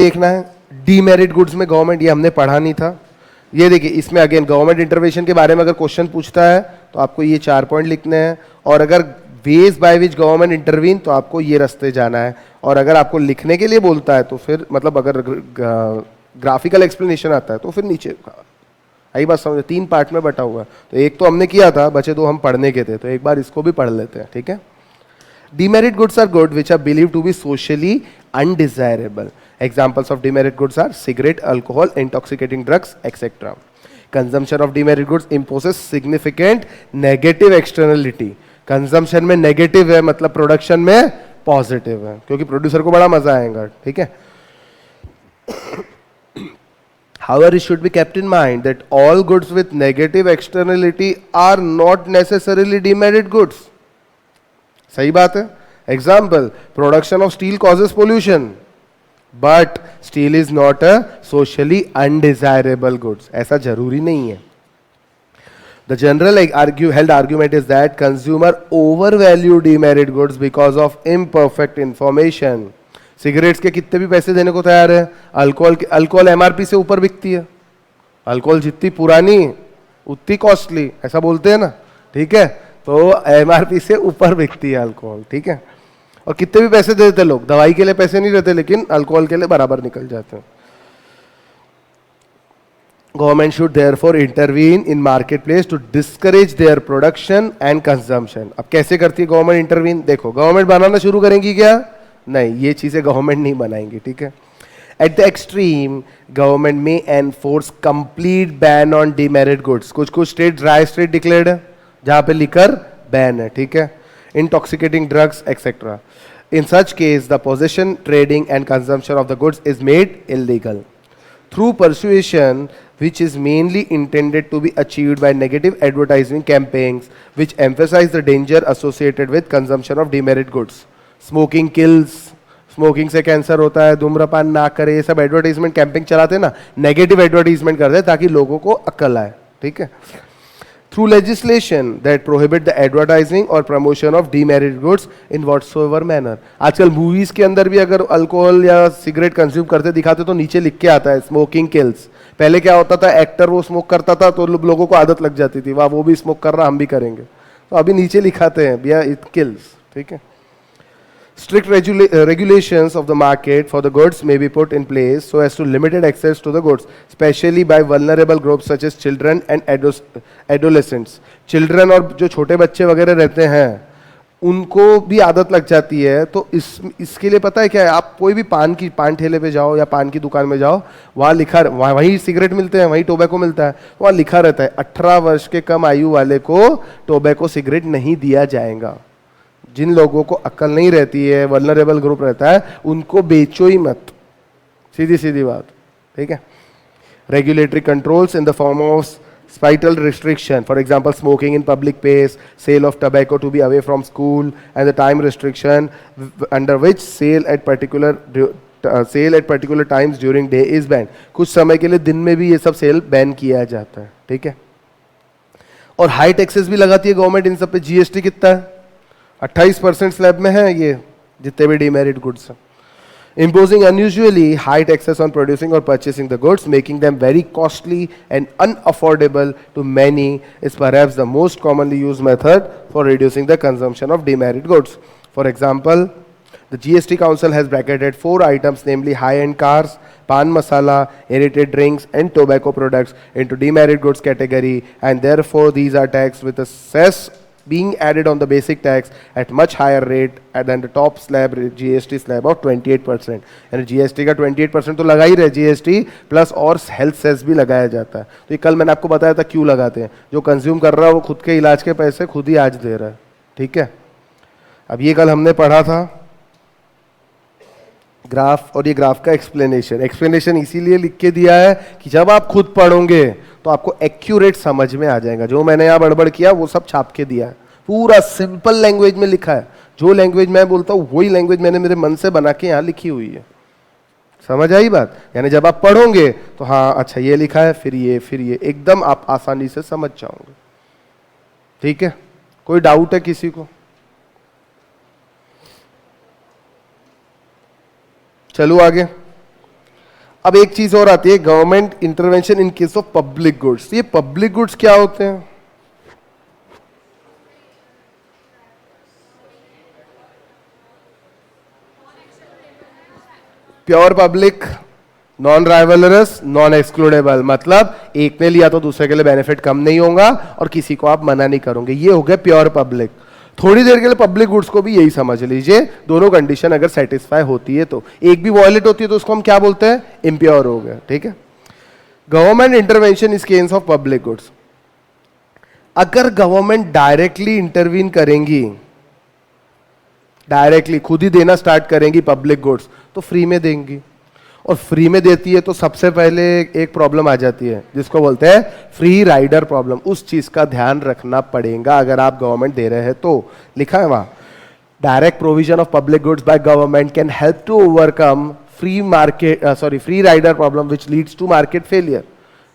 देखना है demerit goods में गवर्नमेंट, ये हमने पढ़ा नहीं था। ये देखिए इसमें अगेन गवर्नमेंट इंटरवेंशन के बारे में अगर क्वेश्चन पूछता है तो आपको ये 4 पॉइंट लिखने हैं, और अगर veg by which government intervene तो आपको ये रास्ते जाना है, और अगर आपको लिखने के लिए बोलता है तो फिर मतलब अगर ग्राफिकल एक्सप्लेनेशन आता है तो फिर नीचे आई बात समझ। 3 पार्ट में बटा हुआ है, तो एक तो हमने किया था, बचे 2 हम पढ़ने के थे, तो एक बार इसको भी पढ़ लेते हैं, ठीक है। Demerit goods are good which are believed to be socially undesirable. Examples of demerit goods are cigarette, alcohol, intoxicating drugs, etc. Consumption of demerit goods imposes significant negative externality. Consumption में negative है मतलब production में positive है, क्योंकि producer को बड़ा मजा आएगा, ठीक है। However, it should be kept in mind that all goods with negative externality are not necessarily demerit goods. सही बात है। Example, production of steel causes pollution, but still is not a socially undesirable goods, ऐसा जरूरी नहीं है। The general held argument is that consumer over value demerit goods because of imperfect information. Cigarettes के कितने भी पैसे देने को तैयार है, अल्कोहल एमआरपी से ऊपर बिकती है, अल्कोहल जितनी पुरानी उतनी कॉस्टली, ऐसा बोलते हैं ना, ठीक है। तो एमआरपी से ऊपर बिकती है अल्कोहल, ठीक है। और कितने भी पैसे दे देते लोग, दवाई के लिए पैसे नहीं देते लेकिन अल्कोहल के लिए बराबर निकल जाते हैं। Government should therefore intervene in market place to discourage their production and consumption. अब कैसे करती है गवर्नमेंट इंटरवीन? देखो, गवर्नमेंट बनाना शुरू करेंगी क्या? नहीं, ये चीजें गवर्नमेंट नहीं बनाएंगी, ठीक है। At the extreme, government may enforce complete ban on demerit goods. कुछ स्टेट ड्राई स्टेट डिक्लेयर्ड है जहां पे लिकर बैन है, ठीक है। Intoxicating drugs etcetera. In such case the possession, trading and consumption of the goods is made illegal through persuasion which is mainly intended to be achieved by negative advertising campaigns which emphasize the danger associated with consumption of demerit goods. Smoking kills, smoking से cancer होता है, धूम्रपान ना करे, ये सब advertisement campaign चलाते हैं ना, नेगेटिव एडवर्टाइजमेंट करते हैं ताकि लोगों को अक्ल आए, ठीक है। Through legislation that prohibit the advertising और promotion of demerit goods in whatsoever manner. आजकल मूवीज के अंदर भी अगर अल्कोहल या सिगरेट कंज्यूम करते दिखाते तो नीचे लिख के आता है स्मोकिंग किल्स। पहले क्या होता था, एक्टर वो स्मोक करता था तो लोगों को आदत लग जाती थी, वाह वो भी स्मोक कर रहा, हम भी करेंगे, तो अभी नीचे लिखाते हैं भैया इट किल्स, ठीक है। Strict regulations of the market for the goods may be put in place so as to limited access to the goods, especially by vulnerable groups such as children and adolescents. Children और जो छोटे बच्चे वगैरह रहते हैं उनको भी आदत लग जाती है, तो इसके लिए पता है क्या है, आप कोई भी पान ठेले पे जाओ या पान की दुकान में जाओ, वहाँ लिखा, वहीं सिगरेट मिलते हैं, वहीं टोबैको मिलता है, वहाँ लिखा रहता है 18 वर्ष के कम आयु वाले को टोबैको सिगरेट नहीं दिया जाएगा। जिन लोगों को अक्ल नहीं रहती है, वल्नरेबल ग्रुप रहता है, उनको बेचो ही मत, सीधी सीधी बात, ठीक है। Regulatory controls in the form of spatial restriction, for example smoking in public place, sale of tobacco to be away from school and the time restriction under which sale at particular times during day is ban. कुछ समय के लिए दिन में भी ये सब cell ban किया जाता है, ठीक है। और हाई टैक्सेस भी लगाती है गवर्नमेंट इन सब पे। जीएसटी कितना है? 28% स्लैब में है ये जितने भी डीमेरिट गुड्स हैं। Imposing unusually high taxes on producing or purchasing the goods, making them very costly and unaffordable to many, is perhaps the most commonly used method for reducing the consumption of demerit goods. For example, the GST Council has bracketed 4 items, namely high-end cars, pan masala, aerated drinks, and tobacco products into demerit goods category, and therefore these are taxed with a cess being added on the basic tax at much higher rate than the top slab GST slab of 28%. यानी GST का 28% तो लगा ही रहे, GST plus और health cess भी लगाया जाता है। तो ये कल मैंने आपको बताया था क्यों लगाते हैं, जो कंज्यूम कर रहा है वो खुद के इलाज के पैसे खुद ही आज दे रहा है, ठीक है। अब ये कल हमने पढ़ा था ग्राफ, और ये ग्राफ का एक्सप्लेनेशन इसीलिए लिख के दिया है कि जब आप खुद पढ़ोगे तो आपको एक्यूरेट समझ में आ जाएगा। जो मैंने यहाँ बड़बड़ किया वो सब छाप के दिया है, पूरा सिंपल लैंग्वेज में लिखा है। जो लैंग्वेज मैं बोलता हूँ वही लैंग्वेज मैंने मेरे मन से बना के यहाँ लिखी हुई है। समझ आई बात? यानी जब आप पढ़ोगे तो हाँ अच्छा ये लिखा है, फिर ये एकदम आप आसानी से समझ जाओगे, ठीक है। कोई डाउट है किसी को? चलो आगे। अब एक चीज और आती है, government intervention in case of public goods. ये पब्लिक गुड्स क्या होते हैं? Pure public, non rivalries, non excludable, मतलब एक ने लिया तो दूसरे के लिए बेनिफिट कम नहीं होगा और किसी को आप मना नहीं करोगे। ये हो गया प्योर पब्लिक। थोड़ी देर के लिए पब्लिक गुड्स को भी यही समझ लीजिए, दोनों कंडीशन अगर सेटिस्फाई होती है तो, एक भी वॉयलेट होती है तो उसको हम क्या बोलते हैं? इम्प्योर हो गया। ठीक है। गवर्नमेंट इंटरवेंशन इस केस ऑफ पब्लिक गुड्स, अगर गवर्नमेंट डायरेक्टली इंटरवीन करेंगी, डायरेक्टली खुद ही देना स्टार्ट करेंगी पब्लिक गुड्स, तो फ्री में देंगी। और फ्री में देती है तो सबसे पहले एक प्रॉब्लम आ जाती है जिसको बोलते हैं फ्री राइडर प्रॉब्लम। उस चीज का ध्यान रखना पड़ेगा अगर आप गवर्नमेंट दे रहे हैं तो। लिखा है वहां, direct provision of public goods by government can help to overcome free rider problem which leads to market failure.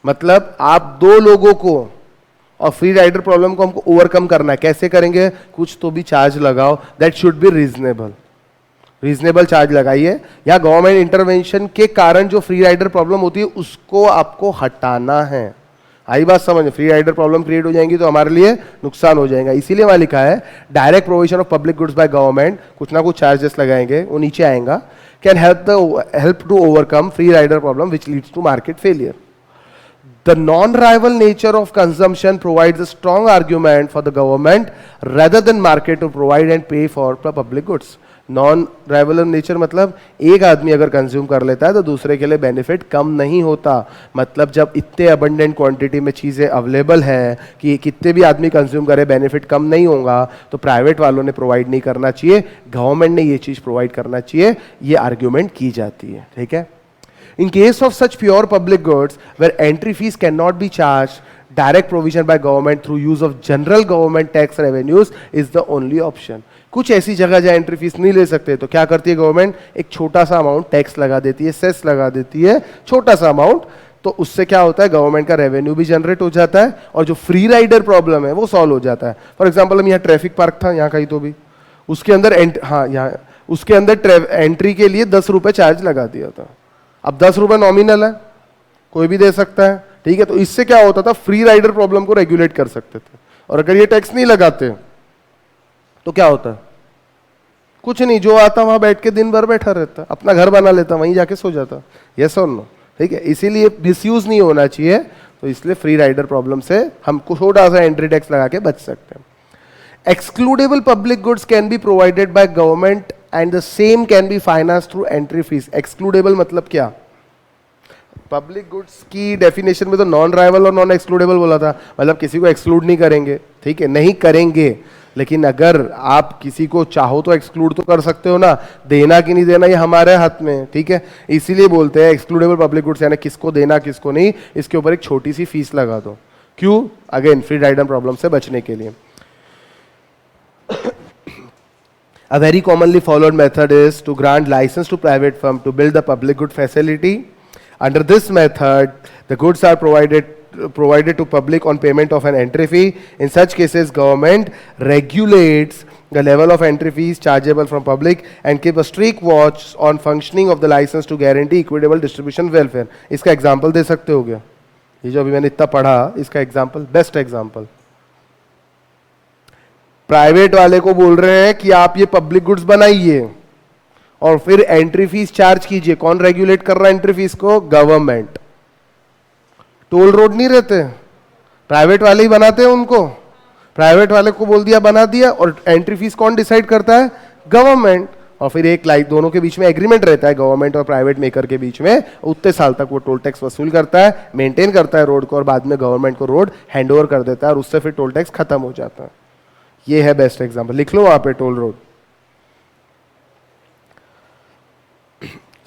मतलब आप दो लोगों को और फ्री राइडर प्रॉब्लम को हमको ओवरकम करना है। कैसे करेंगे? कुछ तो भी चार्ज लगाओ, that should be reasonable. Reasonable charge लगाइए, या गवर्नमेंट इंटरवेंशन के कारण जो फ्री राइडर प्रॉब्लम होती है उसको आपको हटाना है। आई बात समझ? फ्री राइडर प्रॉब्लम क्रिएट हो जाएंगी तो हमारे लिए नुकसान हो जाएगा। इसीलिए वहां लिखा है direct provision of public goods by government, कुछ ना कुछ चार्जेस लगाएंगे, वो नीचे आएगा, can help to overcome free rider problem which leads to market failure. The non-rival nature of consumption provides a strong argument for the government rather than market to provide and pay for the public goods. Non-rival nature मतलब एक आदमी अगर consume कर लेता है तो दूसरे के लिए बेनिफिट कम नहीं होता। मतलब जब इतने अबंडेंट क्वांटिटी में चीज़ें अवेलेबल है कि कितने भी आदमी कंज्यूम करे बेनिफिट कम नहीं होगा, तो प्राइवेट वालों ने प्रोवाइड नहीं करना चाहिए, गवर्नमेंट ने ये चीज़ प्रोवाइड करना चाहिए, ये आर्ग्यूमेंट की जाती है। ठीक है। In case of such pure public goods where entry fees cannot be charged, direct provision by government through use of general government tax revenues is the only option. कुछ ऐसी जगह जहाँ एंट्री फीस नहीं ले सकते तो क्या करती है गवर्नमेंट? एक छोटा सा अमाउंट टैक्स लगा देती है, सेस लगा देती है, छोटा सा अमाउंट। तो उससे क्या होता है? गवर्नमेंट का रेवेन्यू भी जनरेट हो जाता है और जो फ्री राइडर प्रॉब्लम है वो सॉल्व हो जाता है। फॉर एग्जाम्पल हम यहाँ ट्रैफिक पार्क था, यहाँ कहीं तो भी, उसके अंदर उसके अंदर एंट्री के लिए 10 रुपए चार्ज लगा दिया था। अब 10 रुपए नॉमिनल है, कोई भी दे सकता है। ठीक है। तो इससे क्या होता था? फ्री राइडर प्रॉब्लम को रेगुलेट कर सकते थे। और अगर ये टैक्स नहीं लगाते तो क्या होता? कुछ नहीं, जो आता वहां बैठ के दिन भर बैठा रहता, अपना घर बना लेता, वहीं जाके सो जाता। यस और नो? ठीक है। इसीलिए मिसयूज नहीं होना चाहिए, तो इसलिए फ्री राइडर प्रॉब्लम से हम थोड़ा सा एंट्री टैक्स लगा के बच सकते हैं। Excludable public goods can be provided by government and the same can be financed through entry fees. Excludable मतलब क्या? पब्लिक गुड्स की डेफिनेशन में तो नॉन राइवल और नॉन एक्सक्लूडेबल बोला था, मतलब किसी को एक्सक्लूड नहीं करेंगे। ठीक है, नहीं करेंगे, लेकिन अगर आप किसी को चाहो तो एक्सक्लूड तो कर सकते हो ना। देना कि नहीं देना ये हमारे हाथ में। ठीक है, इसीलिए बोलते हैं एक्सक्लूडेबल पब्लिक गुड्स, यानी किसको देना किसको नहीं, इसके ऊपर एक छोटी सी फीस लगा दो। क्यों? अगेन फ्री राइडर प्रॉब्लम से बचने के लिए। A very commonly followed method is to grant license to private firm to build the public good facility. Under this method, the goods are provided to public on payment of an entry fee. In such cases, government regulates the level of entry fees chargeable from public and keep a strict watch on functioning of the license to guarantee equitable distribution welfare. इसका example दे सकते हो क्या? ये जो अभी मैंने इतना पढ़ा, इसका एग्जाम्पल, बेस्ट एग्जाम्पल। प्राइवेट वाले को बोल रहे हैं कि आप ये पब्लिक गुड्स बनाइए और फिर एंट्री फीस चार्ज कीजिए। कौन रेगुलेट कर रहा है एंट्री फीस को? गवर्नमेंट। टोल रोड नहीं रहते, प्राइवेट वाले ही बनाते हैं उनको। प्राइवेट वाले को बोल दिया, बना दिया, और एंट्री फीस कौन डिसाइड करता है? गवर्नमेंट। और फिर एक लाइक दोनों के बीच में एग्रीमेंट रहता है, गवर्नमेंट और प्राइवेट मेकर के बीच में। उतने साल तक वो टोल टैक्स वसूल करता है, मेंटेन करता है रोड को, और बाद में गवर्नमेंट को रोड हैंड ओवर कर देता है और उससे फिर टोल टैक्स खत्म हो जाता है। ये है बेस्ट एग्जांपल, लिख लो वहां पे toll road.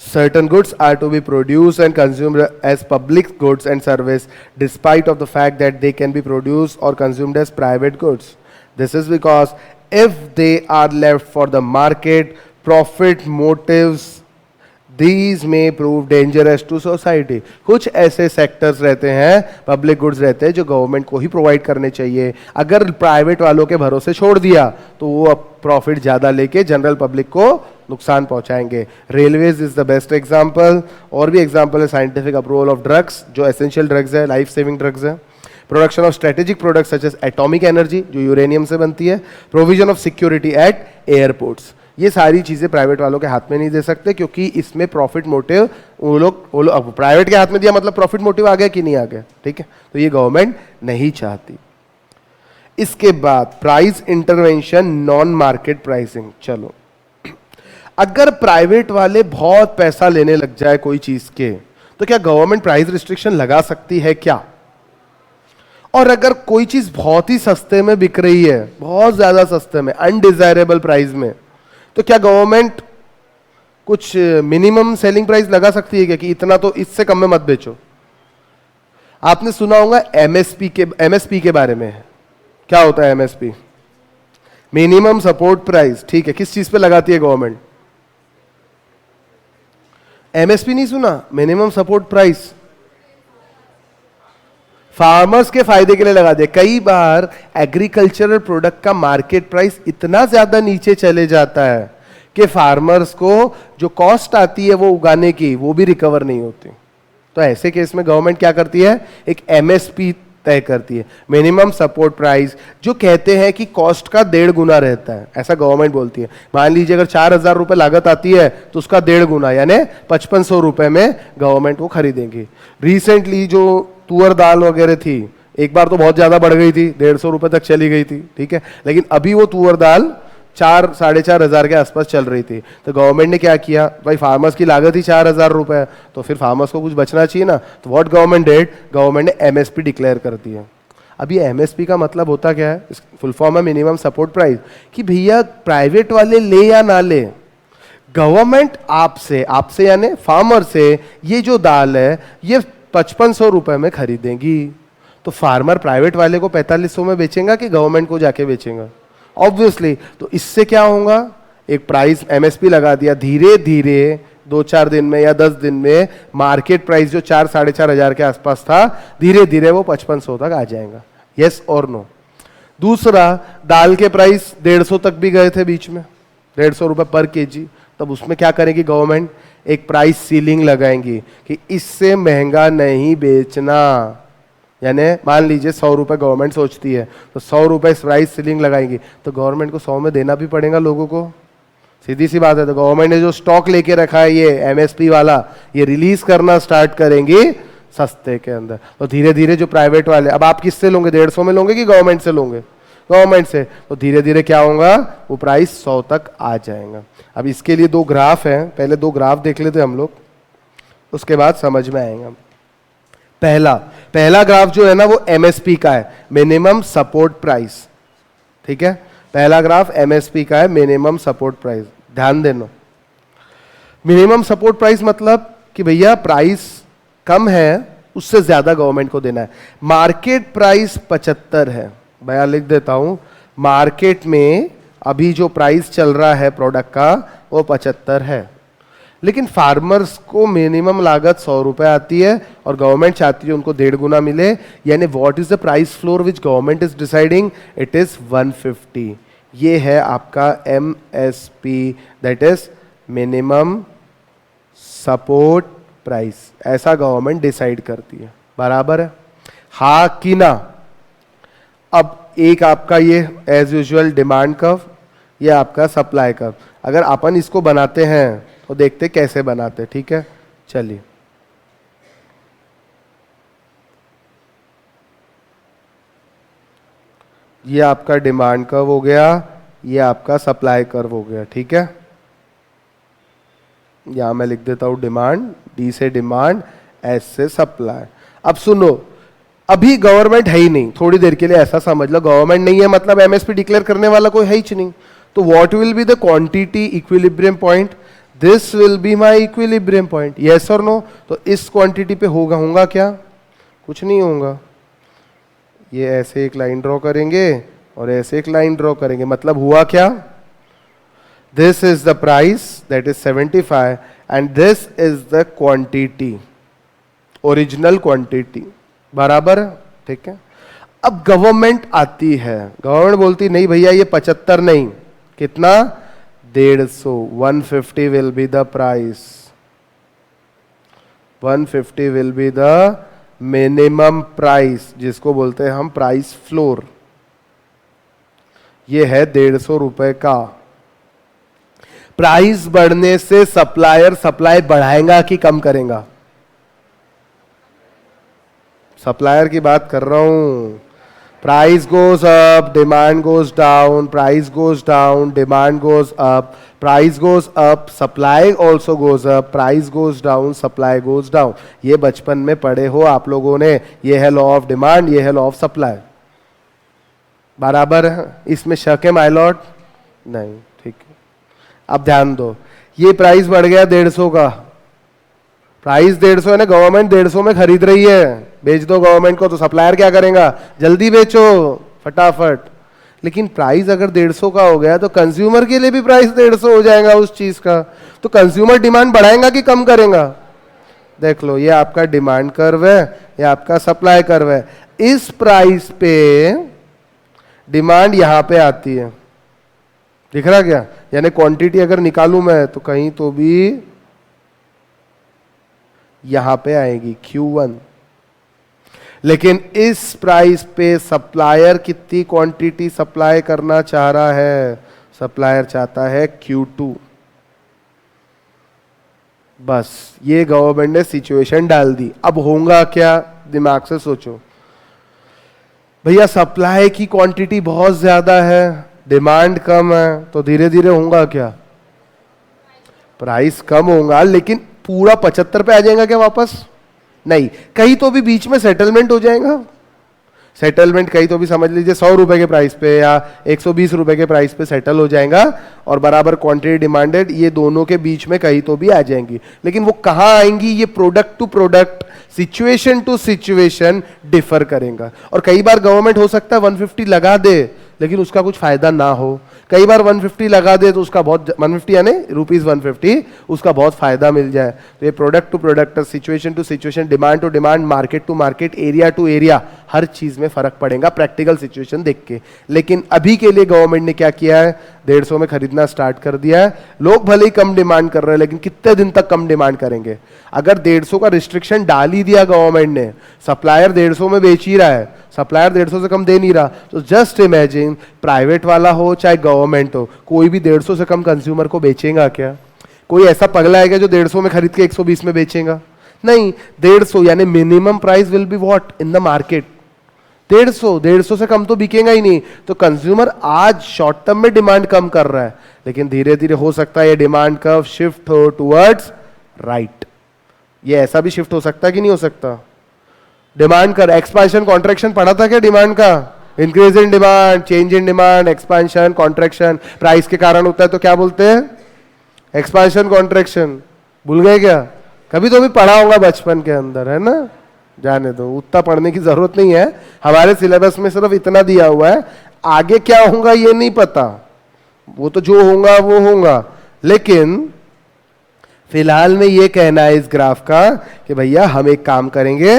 Certain goods are to be produced and consumed as public goods and service despite of the fact that they can be produced or consumed as private goods. This is because if they are left for the market profit motives, these may prove dangerous to society. कुछ ऐसे sectors रहते हैं, public goods रहते हैं, जो government को ही provide करने चाहिए। अगर प्राइवेट वालों के भरोसे छोड़ दिया तो वो अब प्रॉफिट ज्यादा लेके जनरल पब्लिक को नुकसान पहुंचाएंगे। Railways is the best example, और भी एग्जांपल है साइंटिफिक अप्रूवल ऑफ ड्रग्स, जो एसेंशियल ड्रग्स है, लाइफ सेविंग ड्रग्स है। Production of strategic products such as atomic energy, जो यूरेनियम से बनती है। Provision of security at airports, ये सारी चीजें प्राइवेट वालों के हाथ में नहीं दे सकते, क्योंकि इसमें प्रॉफिट मोटिव वो लोग प्राइवेट के हाथ में दिया मतलब प्रॉफिट मोटिव आ गया कि नहीं आ गया, ठीक है, तो ये गवर्नमेंट नहीं चाहती। इसके बाद price intervention, non market pricing. चलो, अगर प्राइवेट वाले बहुत पैसा लेने लग जाए कोई चीज के, तो क्या गवर्नमेंट प्राइस रिस्ट्रिक्शन लगा सकती है क्या? और अगर कोई चीज बहुत ही सस्ते में बिक रही है, बहुत ज्यादा सस्ते में, अनडिजायरेबल प्राइस में, तो क्या गवर्नमेंट कुछ मिनिमम सेलिंग प्राइस लगा सकती है क्या कि इतना तो इससे कम में मत बेचो? आपने सुना होगा एमएसपी के बारे में। क्या होता है एमएसपी? मिनिमम सपोर्ट प्राइस, ठीक है, किस चीज पे लगाती है गवर्नमेंट? एमएसपी नहीं सुना? मिनिमम सपोर्ट प्राइस फार्मर्स के फायदे के लिए लगा दे। कई बार एग्रीकल्चरल प्रोडक्ट का मार्केट प्राइस इतना ज्यादा नीचे चले जाता है कि फार्मर्स को जो कॉस्ट आती है वो उगाने की, वो भी रिकवर नहीं होती। तो ऐसे केस में गवर्नमेंट क्या करती है? एक एमएसपी तय करती है, मिनिमम सपोर्ट प्राइस, जो कहते हैं कि कॉस्ट का 1.5 गुना रहता है, ऐसा गवर्नमेंट बोलती है। मान लीजिए अगर 4,000 रुपए लागत आती है तो उसका 1.5 गुना यानी 5500 रुपए में गवर्नमेंट वो खरीदेंगी। रिसेंटली जो तुअर दाल वगैरह थी, एक बार तो बहुत ज्यादा बढ़ गई थी, 150 रुपए तक चली गई थी, ठीक है, लेकिन अभी वो तुअर दाल 4-4,500 के आसपास चल रही थी। तो गवर्नमेंट ने क्या किया, भाई फार्मर्स की लागत ही 4,000 रुपए, तो फिर फार्मर्स को कुछ बचना चाहिए ना, तो व्हाट गवर्नमेंट डिड, गवर्नमेंट ने एमएसपी डिक्लेयर कर दिया। अब ये एमएसपी का मतलब होता क्या है? फुल फॉर्म है मिनिमम सपोर्ट प्राइस, कि भैया प्राइवेट वाले ले या ना ले, गवर्नमेंट आपसे यानी फार्मर से ये जो दाल है ये 5500 रुपए में खरीदेंगी। तो फार्मर प्राइवेट वाले को 4500 में बेचेगा कि गवर्नमेंट को जाके बेचेगा? ऑब्वियसली। तो इससे क्या होगा, एक प्राइस एमएसपी लगा दिया, धीरे धीरे 2-4 दिन में या 10 दिन में मार्केट प्राइस जो 4-4,500 हजार के आसपास था, धीरे धीरे वो 5500 तक आ जाएगा। यस और नो? दूसरा, दाल के प्राइस 150 तक भी गए थे बीच में, 150 रुपए पर केजी। तब उसमें क्या करेगी गवर्नमेंट? एक प्राइस सीलिंग लगाएंगी कि इससे महंगा नहीं बेचना। यानी मान लीजिए 100 रुपए गवर्नमेंट सोचती है, तो 100 रुपए प्राइस सीलिंग लगाएंगी, तो गवर्नमेंट को 100 में देना भी पड़ेगा लोगों को, सीधी सी बात है। तो गवर्नमेंट ने जो स्टॉक लेके रखा है ये एमएसपी वाला, ये रिलीज करना स्टार्ट करेंगे सस्ते के अंदर। तो धीरे धीरे जो प्राइवेट वाले, अब आप किससे लोगे, 150 में लोगे कि गवर्नमेंट से लोगे? गवर्नमेंट से। तो धीरे धीरे क्या होगा, वो प्राइस 100 तक आ जाएगा। अब इसके लिए 2 ग्राफ हैं, पहले 2 ग्राफ देख लेते हम लोग, उसके बाद समझ में आएगा। पहला ग्राफ जो है ना वो एमएसपी का है, मिनिमम सपोर्ट प्राइस, ठीक है। पहला ग्राफ एमएसपी का है, मिनिमम सपोर्ट प्राइस। ध्यान देना, मिनिमम सपोर्ट प्राइस मतलब कि भैया प्राइस कम है, उससे ज्यादा गवर्नमेंट को देना है। मार्केट प्राइस 75 है, मैं लिख देता हूं, मार्केट में अभी जो प्राइस चल रहा है प्रोडक्ट का वो 75 है, लेकिन फार्मर्स को मिनिमम लागत 100 रुपए आती है और गवर्नमेंट चाहती है उनको 1.5 गुना मिले। यानी what is the price floor which government is deciding, it is 150। ये है आपका MSP, that is minimum support price. ऐसा गवर्नमेंट डिसाइड करती है, बराबर है, हा कि ना? अब एक आपका ये एज यूजुअल डिमांड कर्व, ये आपका सप्लाई कर्व। अगर अपन इसको बनाते हैं तो देखते कैसे बनाते, ठीक है, चलिए। ये आपका डिमांड कर्व हो गया, ये आपका सप्लाई कर्व हो गया, ठीक है। यहां मैं लिख देता हूं डिमांड, डी से डिमांड, एस से सप्लाई। अब सुनो, अभी गवर्नमेंट है ही नहीं, थोड़ी देर के लिए ऐसा समझ लो गवर्नमेंट नहीं है मतलब एमएसपी डिक्लेयर करने वाला कोई है ही नहीं। तो what will be the quantity equilibrium point, this will be my equilibrium point, yes और नो? तो इस क्वांटिटी पे होगा क्या? कुछ नहीं होगा। ये ऐसे एक लाइन ड्रॉ करेंगे और ऐसे एक लाइन ड्रॉ करेंगे, मतलब हुआ क्या? This is the price that is 75 and this is the quantity, original quantity, बराबर, ठीक है। अब गवर्नमेंट आती है, गवर्नमेंट बोलती नहीं भैया ये 75 नहीं, कितना, 150, 150 will be the price, 150 will be the minimum price, जिसको बोलते हैं हम प्राइस फ्लोर। ये है 150 रुपए का। प्राइस बढ़ने से सप्लायर सप्लाई बढ़ाएगा कि कम करेगा? सप्लायर की बात कर रहा हूं। Price goes up, demand goes down, price goes down, demand goes up, price goes up, supply also goes up, price goes down, supply goes down. ये बचपन में पढ़े हो आप लोगों ने। ये है लॉ ऑफ डिमांड, ये है लॉ ऑफ सप्लाई। बराबर है? इसमें शक है माय लॉर्ड? नहीं, ठीक है। अब ध्यान दो, ये प्राइस बढ़ गया 150 का। प्राइस 150 है ना, गवर्नमेंट 150 में खरीद रही है, बेच दो गवर्नमेंट को, तो सप्लायर क्या करेगा? जल्दी बेचो फटाफट। लेकिन प्राइस अगर 150 का हो गया तो कंज्यूमर के लिए भी प्राइस 150 हो जाएगा उस चीज का। तो कंज्यूमर डिमांड बढ़ाएगा कि कम करेगा? देख लो, ये आपका डिमांड कर्व है, ये आपका सप्लाई कर्व है। इस प्राइस पे डिमांड यहां पे आती है, दिख रहा क्या? यानी क्वांटिटी अगर निकालूं मैं तो कहीं तो भी यहां पे आएगी Q1। लेकिन इस प्राइस पे सप्लायर कितनी क्वांटिटी सप्लाई करना चाह रहा है? सप्लायर चाहता है Q2। बस ये गवर्नमेंट ने सिचुएशन डाल दी। अब होगा क्या? दिमाग से सोचो भैया, सप्लाई की क्वांटिटी बहुत ज्यादा है, डिमांड कम है, तो धीरे धीरे होगा क्या? प्राइस कम होगा, लेकिन पूरा 75 पे आ जाएगा क्या वापस? नहीं, कहीं तो भी बीच में सेटलमेंट हो जाएगा। सेटलमेंट कहीं तो भी समझ लीजिए 100 रुपए के प्राइस पे या 120 रुपए के प्राइस पे सेटल हो जाएगा, और बराबर क्वांटिटी डिमांडेड, ये दोनों के बीच में कहीं तो भी आ जाएंगी। लेकिन वो कहां आएंगी? ये product to product, situation to situation differ करेगा। और कई बार गवर्नमेंट हो सकता है 150 लगा दे, लेकिन उसका कुछ फायदा ना हो। कई बार 150 लगा दे तो उसका बहुत, 150 यानी ₹150, उसका बहुत फायदा मिल जाए। तो ये product to product, situation to situation, demand to demand, market to market, area to area, हर चीज में फर्क पड़ेगा प्रैक्टिकल सिचुएशन देख के। लेकिन अभी के लिए गवर्नमेंट ने क्या किया है? 150 में खरीदना स्टार्ट कर दिया है। लोग भले ही कम डिमांड कर रहे हैं, लेकिन कितने दिन तक कम डिमांड करेंगे? अगर 150 का रिस्ट्रिक्शन डाल ही दिया गवर्नमेंट ने, सप्लायर 150 में बेच ही रहा है, सप्लायर 150 से कम दे नहीं रहा, तो जस्ट इमेजिन, प्राइवेट वाला हो चाहे गवर्नमेंट हो, कोई भी 150 से कम कंज्यूमर को बेचेगा क्या? कोई ऐसा पगला है क्या जो 150 में खरीद के 120 में बेचेगा? नहीं। 150 यानी minimum price will be what in the market? 150 से कम तो बिकेगा ही नहीं। तो कंज्यूमर आज शॉर्ट टर्म में डिमांड कम कर रहा है, लेकिन धीरे धीरे हो सकता है ये डिमांड कर्व शिफ्ट हो टुवर्ड्स राइट। ये ऐसा भी शिफ्ट हो सकता है कि नहीं हो सकता? डिमांड कर एक्सपांशन कॉन्ट्रैक्शन पढ़ा था क्या? डिमांड का increase in demand, change in demand, expansion contraction, price के कारण होता है तो क्या बोलते हैं? Expansion contraction. भूल गए क्या? कभी तो भी पढ़ा होगा बचपन के अंदर, है ना? जाने दो, उतना पढ़ने की जरूरत नहीं है। हमारे सिलेबस में सिर्फ इतना दिया हुआ है, आगे क्या होगा ये नहीं पता। वो तो जो होगा वो होगा, लेकिन फिलहाल में ये कहना है इस ग्राफ का कि भैया हम एक काम करेंगे,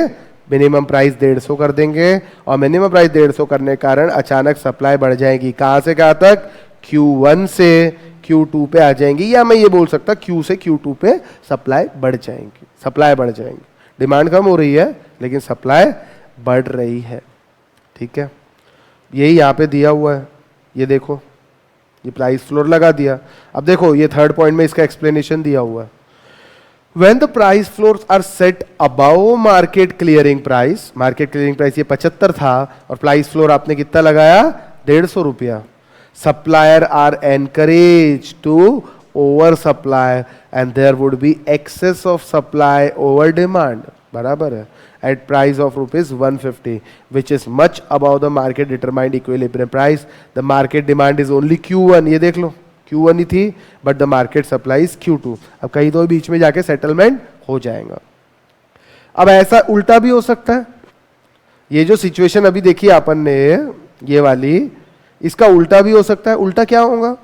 मिनिमम प्राइस 150 कर देंगे, और मिनिमम प्राइस 150 करने के कारण अचानक सप्लाई बढ़ जाएगी। कहां से कहां तक? Q1 से Q2 पे आ जाएंगी, या मैं ये बोल सकता Q से Q2 पे सप्लाई बढ़ जाएंगी। सप्लाई बढ़ जाएंगी, डिमांड कम हो रही है लेकिन सप्लाई बढ़ रही है। ठीक है, यही यहां पे दिया हुआ है। ये देखो, ये प्राइस फ्लोर लगा दिया। अब देखो, ये थर्ड पॉइंट में इसका एक्सप्लेनेशन दिया हुआ है। When the price floors are set above market clearing price, market clearing price ये 75 था, और प्राइस फ्लोर आपने कितना लगाया? 150 रुपया। Supplier are encouraged to over supply and there would be excess of supply over demand, बराबर है, at price of ₹150, which is much above the market determined equilibrium price. The market demand is only Q1, ये देख लो Q1 ही थी, but the market supply is Q2। अब कहीं तो बीच में जाके सेटलमेंट हो जाएगा। अब ऐसा उल्टा भी हो सकता है। ये जो सिचुएशन अभी देखी अपन ने, ये वाली, इसका उल्टा भी हो सकता है। उल्टा क्या होगा?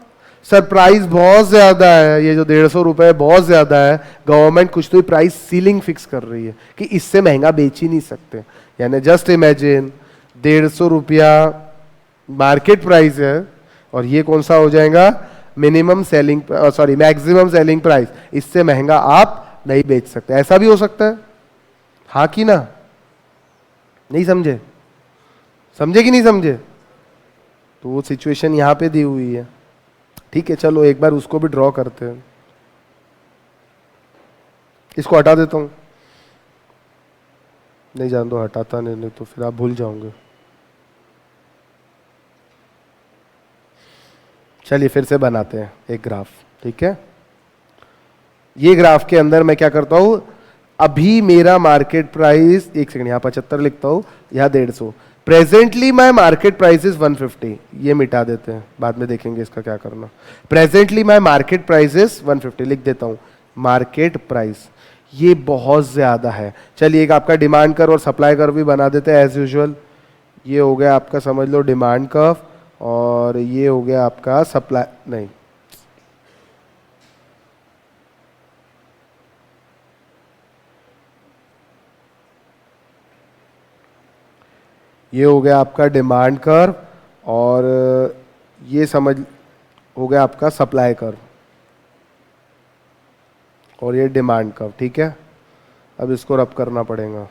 सर प्राइस बहुत ज्यादा है, ये जो 150 रुपए बहुत ज्यादा है, गवर्नमेंट कुछ तो प्राइस सीलिंग फिक्स कर रही है कि इससे महंगा बेच ही नहीं सकते। यानी जस्ट इमेजिन 150 रुपया मार्केट प्राइस है, और ये कौन सा हो जाएगा? Minimum selling sorry maximum selling price, इससे महंगा आप नहीं बेच सकते। ऐसा भी हो सकता है, हाँ कि ना? नहीं समझे? समझे कि नहीं समझे? तो वो सिचुएशन यहां पे दी हुई है। ठीक है, चलो एक बार उसको भी ड्रॉ करते हैं। इसको हटा देता हूं, नहीं जान दो, हटाता नहीं तो फिर आप भूल जाओगे। चलिए फिर से बनाते हैं एक ग्राफ, ठीक है? ये ग्राफ के अंदर मैं क्या करता हूं, अभी मेरा मार्केट प्राइस, एक सेकंड, यहां 75 लिखता हूं, यहां 150। Presently my market price is 150, ये मिटा देते हैं, बाद में देखेंगे इसका क्या करना। Presently my market price is 150 लिख देता हूं, मार्केट प्राइस। ये बहुत ज्यादा है, चलिए एक आपका डिमांड कर्व और सप्लाई कर्व भी बना देते हैं एज यूजुअल। ये हो गया आपका, समझ लो, डिमांड कर्व, और ये हो गया आपका सप्लाई, नहीं, ये हो गया आपका डिमांड कर्व, और ये समझ हो गया आपका सप्लाई कर्व, और ये डिमांड कर्व, ठीक है? अब इसको रब करना पड़ेगा।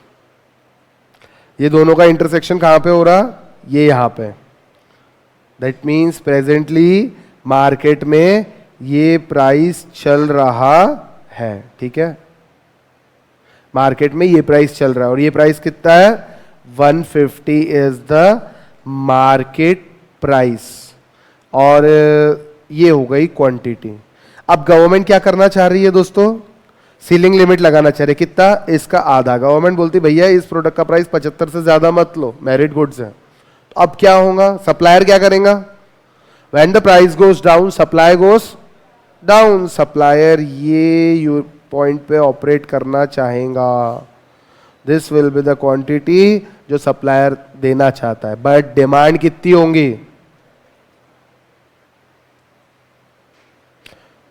ये दोनों का इंटरसेक्शन कहां पे हो रहा? ये यहां पे। दैट मीन्स प्रेजेंटली मार्केट में ये प्राइस चल रहा है, ठीक है? मार्केट में ये प्राइस चल रहा है, और ये प्राइस कितना है? 150 इज द मार्केट प्राइस, और ये हो गई क्वांटिटी। अब गवर्नमेंट क्या करना चाह रही है दोस्तों? सीलिंग लिमिट लगाना चाह रही है, कितना? इसका आधा। गवर्नमेंट बोलती भैया इस प्रोडक्ट का प्राइस 75 से ज्यादा मत लो, मेरिट गुड्स है। तो अब क्या होगा? सप्लायर क्या करेगा? When the price goes down, supply goes down. Supplier ये पॉइंट पे ऑपरेट करना चाहेगा। This will be the quantity जो सप्लायर देना चाहता है, बट डिमांड कितनी होंगी?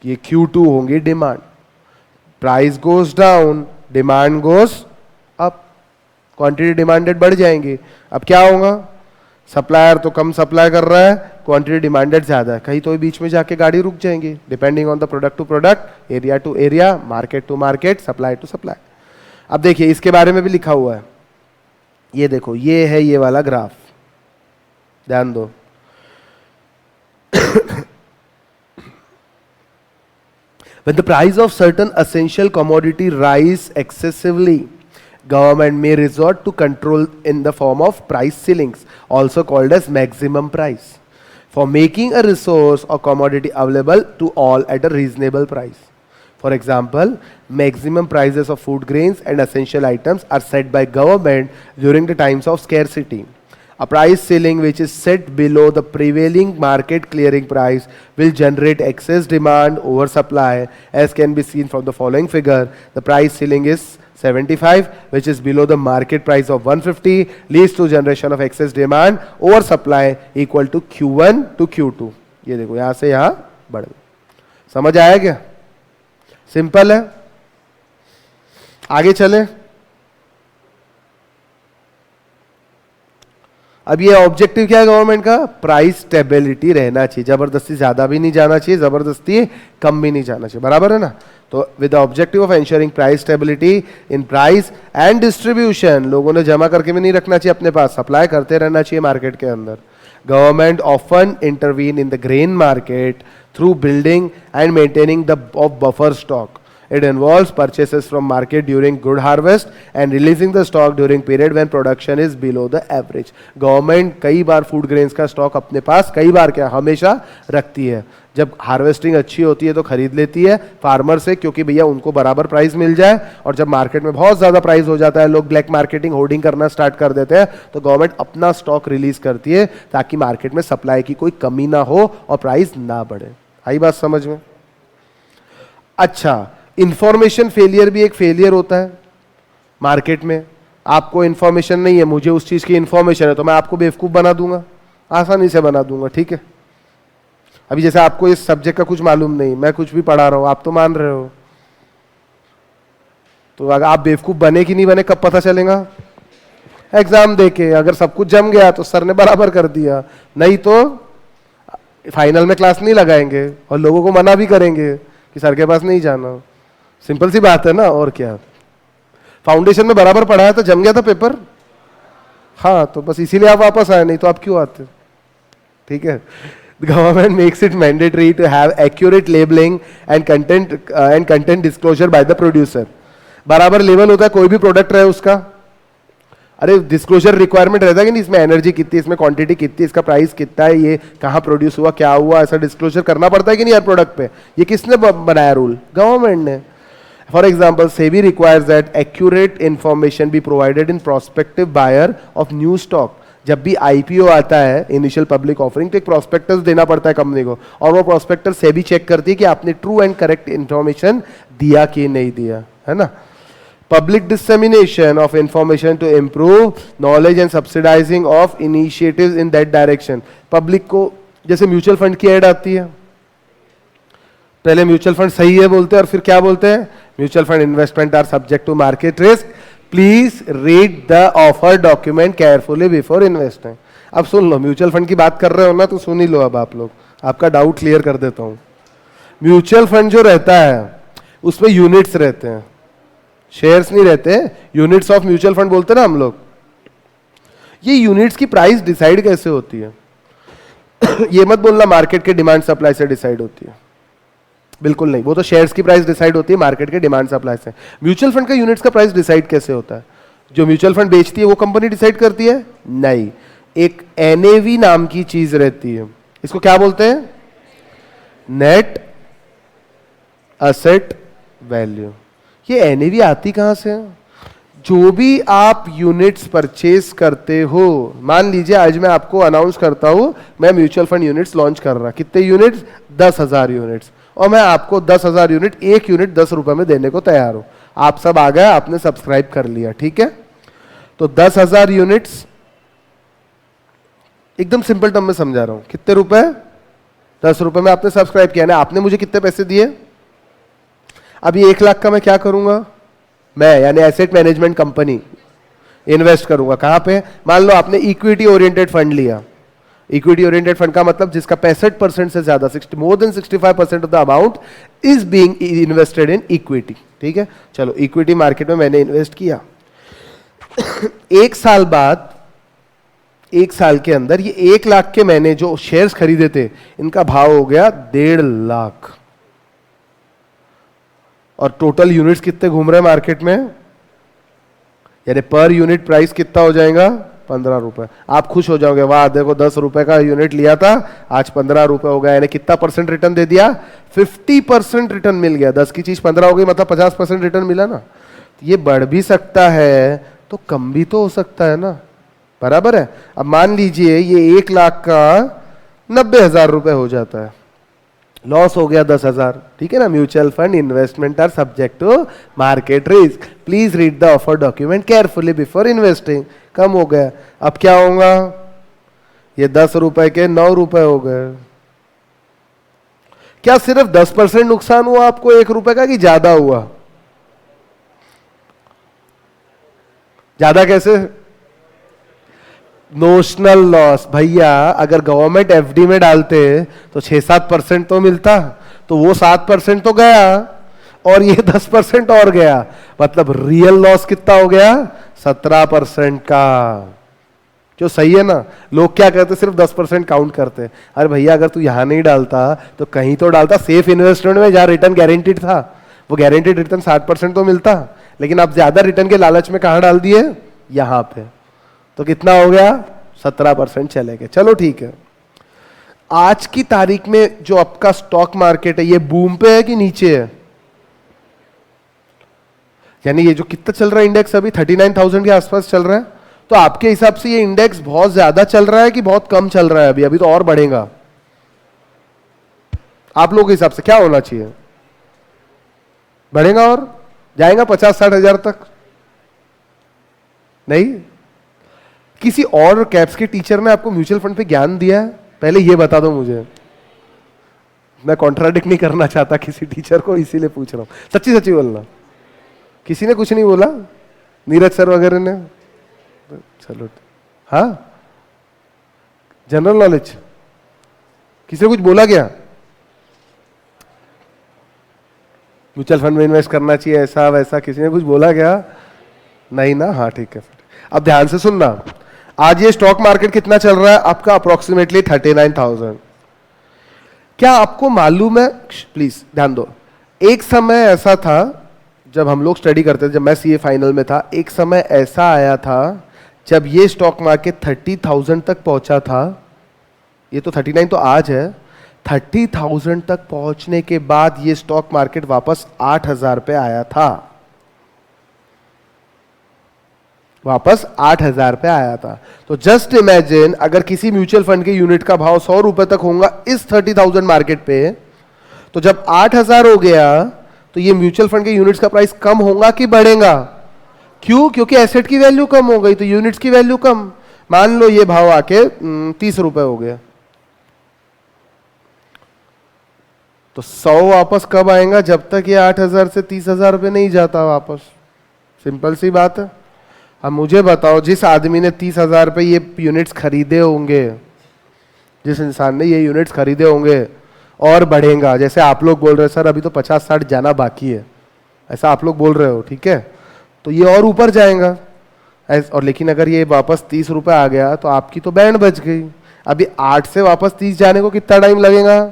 ये Q2 होंगी demand. Price goes down, demand goes up, quantity demanded बढ़ जाएंगी। अब क्या होगा? सप्लायर तो कम सप्लाई कर रहा है, क्वांटिटी डिमांडेड ज्यादा है, कहीं तो बीच में जाके गाड़ी रुक जाएंगी। Depending on the product to product, area to area, market to market, supply to supply. अब देखिए इसके बारे में भी लिखा हुआ है, ये देखो, ये है ये वाला ग्राफ, ध्यान दो। When the price of certain essential commodity rise excessively, government may resort to control in the form of price ceilings, also called as maximum price, for making a resource or commodity available to all at a reasonable price. For example, maximum prices of food grains and essential items are set by government during the times of scarcity. A price ceiling which is set below the prevailing market clearing price will generate excess demand over supply, as can be seen from the following figure. The price ceiling is 75, which is below the market price of 150, leads to generation of excess demand over supply equal to Q1 to Q2. ये देखो यहां से यहां बढ़ गया। समझ आया क्या? सिंपल है। आगे चले। अब ये ऑब्जेक्टिव क्या है गवर्नमेंट का? प्राइस स्टेबिलिटी रहना चाहिए, जबरदस्ती ज्यादा भी नहीं जाना चाहिए, जबरदस्ती कम भी नहीं जाना चाहिए, बराबर है ना? तो with the objective of ensuring price stability in price and distribution, लोगों ने जमा करके भी नहीं रखना चाहिए अपने पास, सप्लाई करते रहना चाहिए मार्केट के अंदर। Government often intervene in the grain market through building and maintaining the buffer stock. It involves purchases from market during good harvest and releasing the stock during period when production is below the average. Government कई बार food grains का stock अपने पास, कई बार क्या, हमेशा रखती है। जब harvesting अच्छी होती है तो खरीद लेती है फार्मर से, क्योंकि भैया उनको बराबर प्राइस मिल जाए। और जब मार्केट में बहुत ज्यादा प्राइस हो जाता है, लोग ब्लैक मार्केटिंग होर्डिंग करना स्टार्ट कर देते हैं, तो गवर्नमेंट अपना स्टॉक रिलीज करती है ताकि मार्केट में सप्लाई की कोई कमी ना हो और प्राइस ना बढ़े। आई बात समझ में? अच्छा, इंफॉर्मेशन फेलियर भी एक फेलियर होता है मार्केट में। आपको इंफॉर्मेशन नहीं है, मुझे उस चीज की इंफॉर्मेशन है, तो मैं आपको बेवकूफ बना दूंगा, आसानी से बना दूंगा, ठीक है? अभी जैसे आपको इस सब्जेक्ट का कुछ मालूम नहीं, मैं कुछ भी पढ़ा रहा हूं, आप तो मान रहे हो, तो अगर आप बेवकूफ बने कि नहीं बने कब पता चलेगा? एग्जाम देके। अगर सब कुछ जम गया तो सर ने बराबर कर दिया, नहीं तो फाइनल में क्लास नहीं लगाएंगे और लोगों को मना भी करेंगे कि सर के पास नहीं जाना। सिंपल सी बात है ना, और क्या। फाउंडेशन में बराबर पढ़ाया तो जम गया था पेपर। हाँ, तो बस इसीलिए आप वापस आए, नहीं तो आप क्यों आते। ठीक है। Government makes it mandatory to have accurate labelling and content disclosure by the producer. बराबर लेवल होता है कोई भी प्रोडक्ट रहे उसका। अरे डिस्क्लोजर रिक्वायरमेंट रहता है कि नहीं, इसमें एनर्जी कितनी, इसमें क्वांटिटी कितनी, इसका प्राइस कितना है, ये कहाँ प्रोड्यूस हुआ, क्या हुआ, ऐसा डिस्क्लोजर करना पड़ता है कि नहीं हर प्रोडक्ट पे। ये किसने बनाया रूल? गवर्नमेंट ने। For example, SEBI requires that accurate information be provided in prospective buyer of new stock. जब भी आईपीओ आता है, इनिशियल पब्लिक ऑफरिंग, तो एक प्रोस्पेक्टस देना पड़ता है कंपनी को, और वो प्रोस्पेक्टस सेबी चेक करती है कि आपने ट्रू एंड करेक्ट इंफॉर्मेशन दिया कि नहीं दिया, है ना। Public dissemination of information to improve knowledge and subsidizing of initiatives in that direction. Public को, जैसे म्यूचुअल फंड की एड आती है, पहले म्यूचुअल फंड सही है बोलते हैं और फिर क्या बोलते हैं? Mutual fund investment are subject to market risk, please read the offer document carefully before investing. अब सुन लो, म्यूचुअल फंड की बात कर रहे हो ना, तो सुन ही लो अब आप लोग, आपका डाउट क्लियर कर देता हूं। म्यूचुअल फंड जो रहता है उसमें यूनिट्स रहते हैं, शेयर्स नहीं रहते, यूनिट्स ऑफ म्यूचुअल फंड बोलते ना हम लोग। ये यूनिट्स की प्राइस डिसाइड कैसे होती है? ये मत बोलना मार्केट के डिमांड सप्लाई से डिसाइड होती है, बिल्कुल नहीं। वो तो शेयर्स की प्राइस डिसाइड होती है मार्केट के डिमांड सप्लाई से। म्यूचुअल फंड का यूनिट्स का प्राइस डिसाइड कैसे होता है? जो म्यूचुअल फंड बेचती है वो कंपनी डिसाइड करती है? नहीं, एक एनएवी नाम की चीज रहती है। इसको क्या बोलते हैं? Net asset value. ये एनएवी आती कहां से? जो भी आप यूनिट्स परचेज करते हो, मान लीजिए आज मैं आपको अनाउंस करता हूं मैं म्यूचुअल फंड यूनिट्स लॉन्च कर रहा। कितने यूनिट्स? 10,000 यूनिट्स। और मैं आपको 10,000 यूनिट, एक यूनिट 10 रुपए में देने को तैयार हूं। आप सब आ गए, आपने सब्सक्राइब कर लिया, ठीक है। तो 10,000 यूनिट्स, एकदम सिंपल टर्म में समझा रहा हूं, कितने रुपए? 10 रुपए में आपने सब्सक्राइब किया ना। आपने मुझे कितने पैसे दिए? अभी 1 लाख का मैं क्या करूंगा? मैं यानी एसेट मैनेजमेंट कंपनी इन्वेस्ट करूंगा। कहां पे? मान लो आपने इक्विटी ओरिएंटेड फंड लिया। इक्विटी ओरिएंटेड फंड का मतलब जिसका 65% से ज्यादा, more than 65% of the amount is being invested in equity. ठीक है, चलो इक्विटी मार्केट में मैंने इन्वेस्ट किया। 1 साल बाद, 1 साल के अंदर ये 1 लाख के मैंने जो शेयर्स खरीदे थे, इनका भाव हो गया 1.5 लाख। और टोटल यूनिट्स कितने घूम रहे हैं मार्केट में? यानी पर यूनिट प्राइस कितना हो जाएगा? 15 रुपए। आप खुश हो जाओगे, वाह देखो 10 रुपए का यूनिट लिया था, आज 15 रुपए हो गया। यानी कितना परसेंट रिटर्न दे दिया? 50% रिटर्न मिल गया। 10 की चीज 15 हो गई, मतलब 50% रिटर्न मिला ना। ये बढ़ भी सकता है तो कम भी तो हो सकता है ना, बराबर है। अब मान लीजिए ये 1 लाख का 90,000 रुपए हो जाता है, लॉस हो गया 10,000। ठीक है ना। Mutual fund investment are subject to market risk, please read the offer document carefully before investing. कम हो गया, अब क्या होगा? ये 10 रुपए के 9 रुपए हो गए। क्या सिर्फ 10% नुकसान हुआ आपको 1 रुपए का, कि ज्यादा हुआ? ज्यादा कैसे? Notional loss. भैया अगर गवर्नमेंट एफडी में डालते तो 6-7% तो मिलता, तो वो 7% तो गया और ये 10% और गया, मतलब रियल लॉस कितना हो गया? 17% का। जो सही है ना। लोग क्या करते? सिर्फ 10% काउंट करते। अरे भैया अगर तू यहां नहीं डालता तो कहीं तो डालता, सेफ इन्वेस्टमेंट में जहां रिटर्न गारंटीड था। वो गारंटीड रिटर्न 60% तो मिलता, लेकिन आप ज्यादा रिटर्न के लालच में कहां डाल दिए? यहां पे। तो कितना हो गया? 17% चले गए। चलो ठीक है। आज की तारीख में जो आपका स्टॉक मार्केट है, ये बूम पे है कि नीचे है? यानी ये जो कितना चल रहा है इंडेक्स, अभी 39,000 के आसपास चल रहा है। तो आपके हिसाब से ये इंडेक्स बहुत ज्यादा चल रहा है कि बहुत कम चल रहा है? अभी अभी तो और बढ़ेगा। आप लोगों के हिसाब से क्या होना चाहिए? बढ़ेगा और जाएगा 50-60 हजार तक? नहीं। किसी और कैप्स के टीचर ने आपको म्यूचुअल फंड पे ज्ञान दिया है? पहले ये बता दो मुझे। मैं कॉन्ट्राडिक्ट नहीं करना चाहता किसी टीचर को, इसीलिए पूछ रहा हूं। सच्ची सच्ची बोलना, किसी ने कुछ नहीं बोला? नीरज सर वगैरह ने? चलो हाँ, जनरल नॉलेज किसी ने कुछ बोला क्या? म्यूचुअल फंड में इन्वेस्ट करना चाहिए ऐसा वैसा, किसी ने कुछ बोला क्या? नहीं ना, हाँ ठीक है। अब ध्यान से सुनना, आज ये स्टॉक मार्केट कितना चल रहा है आपका? अप्रोक्सीमेटली 39,000। क्या आपको मालूम है, प्लीज ध्यान दो, एक समय ऐसा था जब हम लोग स्टडी करते थे, जब मैं सीए फाइनल में था, एक समय ऐसा आया था जब ये स्टॉक मार्केट 30,000 तक पहुंचा था। ये तो 39 तो आज है, 30,000 तक पहुंचने के बाद ये स्टॉक मार्केट वापस 8,000 पे आया था, वापस 8,000 पे आया था। तो जस्ट इमेजिन, अगर किसी म्यूचुअल फंड के यूनिट का भाव 100 रुपए तक होगा इस 30,000 मार्केट पे, तो जब 8,000 हो गया तो ये म्यूचुअल फंड के यूनिट्स का प्राइस कम होगा कि बढ़ेगा? क्यों? क्योंकि एसेट की वैल्यू कम हो गई तो यूनिट्स की वैल्यू कम। मान लो ये भाव आके 30 रुपए हो गया, तो 100 वापस कब आएगा? जब तक ये 8,000 से 30,000 पे नहीं जाता वापस। सिंपल सी बात है। अब मुझे बताओ, जिस आदमी ने 30,000 पे ये यूनिट्स खरीदे होंगे, जिस इंसान ने ये यूनिट्स खरीदे होंगे, और बढ़ेगा, जैसे आप लोग बोल रहे हैं सर अभी तो 50-60 जाना बाकी है, ऐसा आप लोग बोल रहे हो, ठीक है, तो ये और ऊपर जाएगा। और लेकिन अगर ये वापस 30 रुपए आ गया तो आपकी तो बैंड बच गई। अभी 8 से वापस 30 जाने को कितना टाइम लगेगा?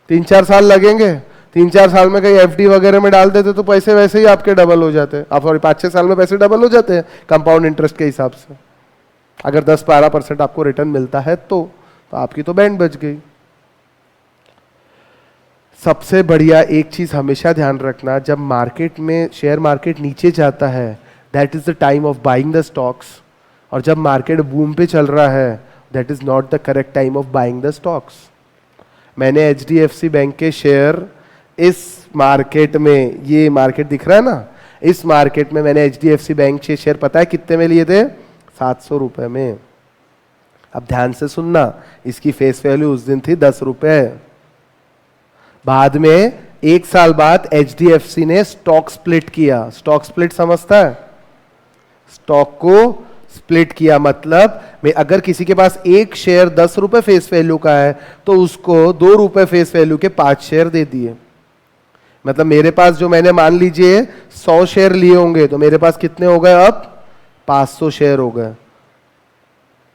3-4 साल लगेंगे। 3-4 साल में कहीं एफडी वगैरह में डाल देते तो पैसे वैसे ही आपके डबल हो जाते हैं। आप सॉरी 5-6 साल में पैसे डबल हो जाते हैं कंपाउंड इंटरेस्ट के हिसाब से। अगर 10-12% आपको रिटर्न मिलता है तो आपकी तो बैंड बच गई। सबसे बढ़िया एक चीज हमेशा ध्यान रखना, जब मार्केट में शेयर मार्केट नीचे जाता है that is the time of buying the stocks, और जब मार्केट बूम पे चल रहा है that is not the correct time of buying the stocks. मैंने एचडीएफसी बैंक के शेयर इस मार्केट में, ये मार्केट दिख रहा है ना, इस मार्केट में मैंने एचडीएफसी बैंक के शेयर पता है कितने में लिए थे? 700 रुपए में। अब ध्यान से सुनना, इसकी फेस वैल्यू उस दिन थी 10 रुपए। बाद में 1 साल बाद एचडीएफसी ने स्टॉक स्प्लिट किया। स्टॉक स्प्लिट समझता है? स्टॉक को स्प्लिट किया मतलब मैं अगर किसी के पास एक शेयर 10 रुपए फेस वैल्यू का है तो उसको 2 रुपए फेस वैल्यू के 5 शेयर दे दिए। मतलब मेरे पास जो मैंने मान लीजिए 100 शेयर लिए होंगे तो मेरे पास कितने हो गए? अब 500 शेयर हो गए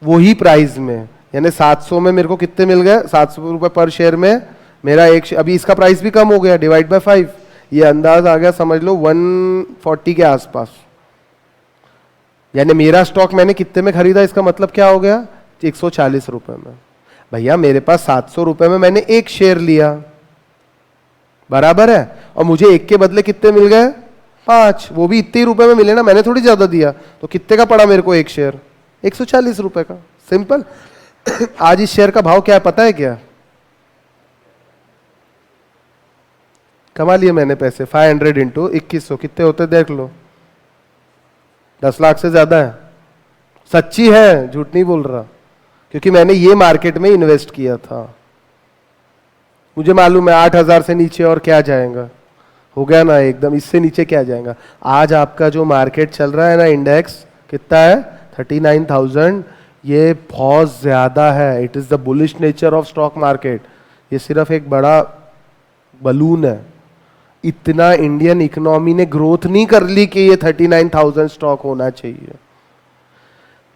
वही प्राइस में, यानी 700 में मेरे को कितने मिल गए? 700 रुपए पर शेयर में मेरा एक। अभी इसका प्राइस भी कम हो गया, डिवाइड बाय 5, ये अंदाज आ गया समझ लो 140 के आसपास। यानी मेरा स्टॉक मैंने कितने में खरीदा, इसका मतलब क्या हो गया? 140 रुपए में। भैया मेरे पास 700 रुपए में मैंने एक शेयर लिया, बराबर है, और मुझे एक के बदले कितने मिल गए? 5, वो भी इतने रुपए में मिले ना, मैंने थोड़ी ज्यादा दिया। तो कितने का पड़ा मेरे को एक शेयर? 140 रुपए का। सिंपल। आज इस शेयर का भाव क्या है पता है क्या? कमा लिए मैंने पैसे। 500 इंटू 2100 कितने होते देख लो, 10 लाख से ज्यादा है। सच्ची है, झूठ नहीं बोल रहा, क्योंकि मैंने ये मार्केट में इन्वेस्ट किया था। मुझे मालूम है 8,000 से नीचे और क्या जाएगा, हो गया ना एकदम, इससे नीचे क्या जाएगा। आज आपका जो मार्केट चल रहा है ना, इंडेक्स कितना है? 39,000। ये बहुत ज्यादा है। It is the bullish nature of stock market. ये सिर्फ एक बड़ा बलून है। इतना इंडियन इकोनॉमी ने ग्रोथ नहीं कर ली कि ये 39,000 स्टॉक होना चाहिए।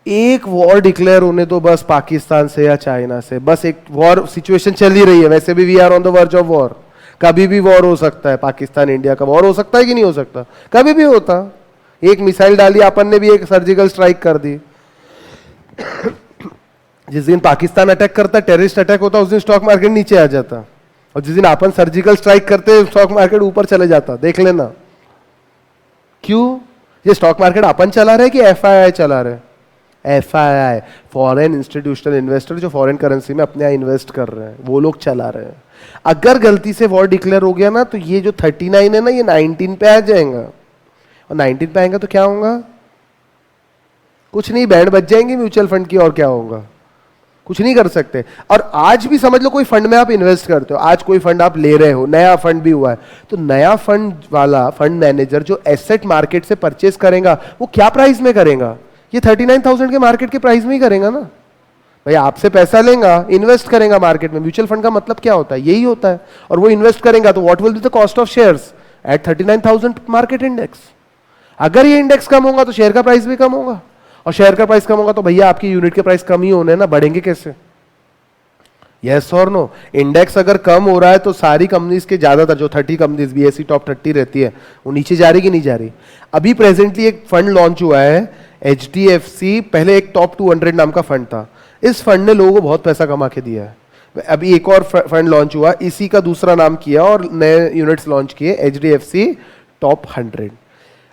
एक वॉर डिक्लेयर होने दो बस, पाकिस्तान से या चाइना से, बस एक वॉर सिचुएशन चल ही रही है। वैसे भी we are on the verge of war. कभी भी वॉर हो सकता है। पाकिस्तान इंडिया का वॉर हो सकता है कि नहीं हो सकता? कभी भी होता। एक मिसाइल डाली अपन ने भी, एक सर्जिकल स्ट्राइक कर दी। जिस दिन पाकिस्तान अटैक करता, टेररिस्ट अटैक होता, उस दिन स्टॉक मार्केट नीचे आ जाता, और जिस दिन अपन सर्जिकल स्ट्राइक करते स्टॉक मार्केट ऊपर चले जाता। देख लेना। क्यों? ये स्टॉक मार्केट अपन चला रहे कि एफआईआई चला रहे? एफआईआई, फॉरेन इंस्टीट्यूशनल इन्वेस्टर, जो फॉरेन करेंसी में अपने यहाँ इन्वेस्ट कर रहे हैं, वो लोग चला रहे हैं। अगर गलती से वॉर डिक्लेयर हो गया ना, तो ये जो 39 है ना, ये 19 पे आ जाएगा, और 19 पे आएगा तो क्या होगा? कुछ नहीं, बैंड बच जाएंगे म्यूचुअल फंड की, और क्या होगा? कुछ नहीं कर सकते। और आज भी समझ लो कोई फंड में आप इन्वेस्ट करते हो, आज कोई फंड आप ले रहे हो, नया फंड भी हुआ है, तो नया फंड वाला, फंड मैनेजर जो एसेट मार्केट से परचेस करेगा, वो क्या प्राइस में करेगा? ये 39,000 के मार्केट के प्राइस में ही करेगा ना। भाई आपसे पैसा लेगा, इन्वेस्ट करेगा मार्केट में। म्यूचुअल फंड का मतलब क्या होता है? यही होता है। और वो इन्वेस्ट करेगा तो what will be the cost of shares at 39,000 market index. अगर ये इंडेक्स कम होगा तो शेयर का प्राइस भी कम होगा, और शेयर का प्राइस कम होगा तो भैया आपकी यूनिट के प्राइस कम ही होने ना, बढ़ेंगे कैसे? यस और नो? इंडेक्स अगर कम हो रहा है तो सारी कंपनीज के ज्यादातर जो 30 कंपनीज बीएसई टॉप 30 रहती है वो नीचे जा रही कि नहीं जा रही? अभी प्रेजेंटली एक फंड लॉन्च हुआ है HDFC, पहले एक टॉप 200 नाम का फंड था। इस फंड ने लोगों को बहुत पैसा कमा के दिया है। अभी एक और फंड लॉन्च हुआ, इसी का दूसरा नाम किया और नए यूनिट्स लॉन्च किए, HDFC टॉप 100।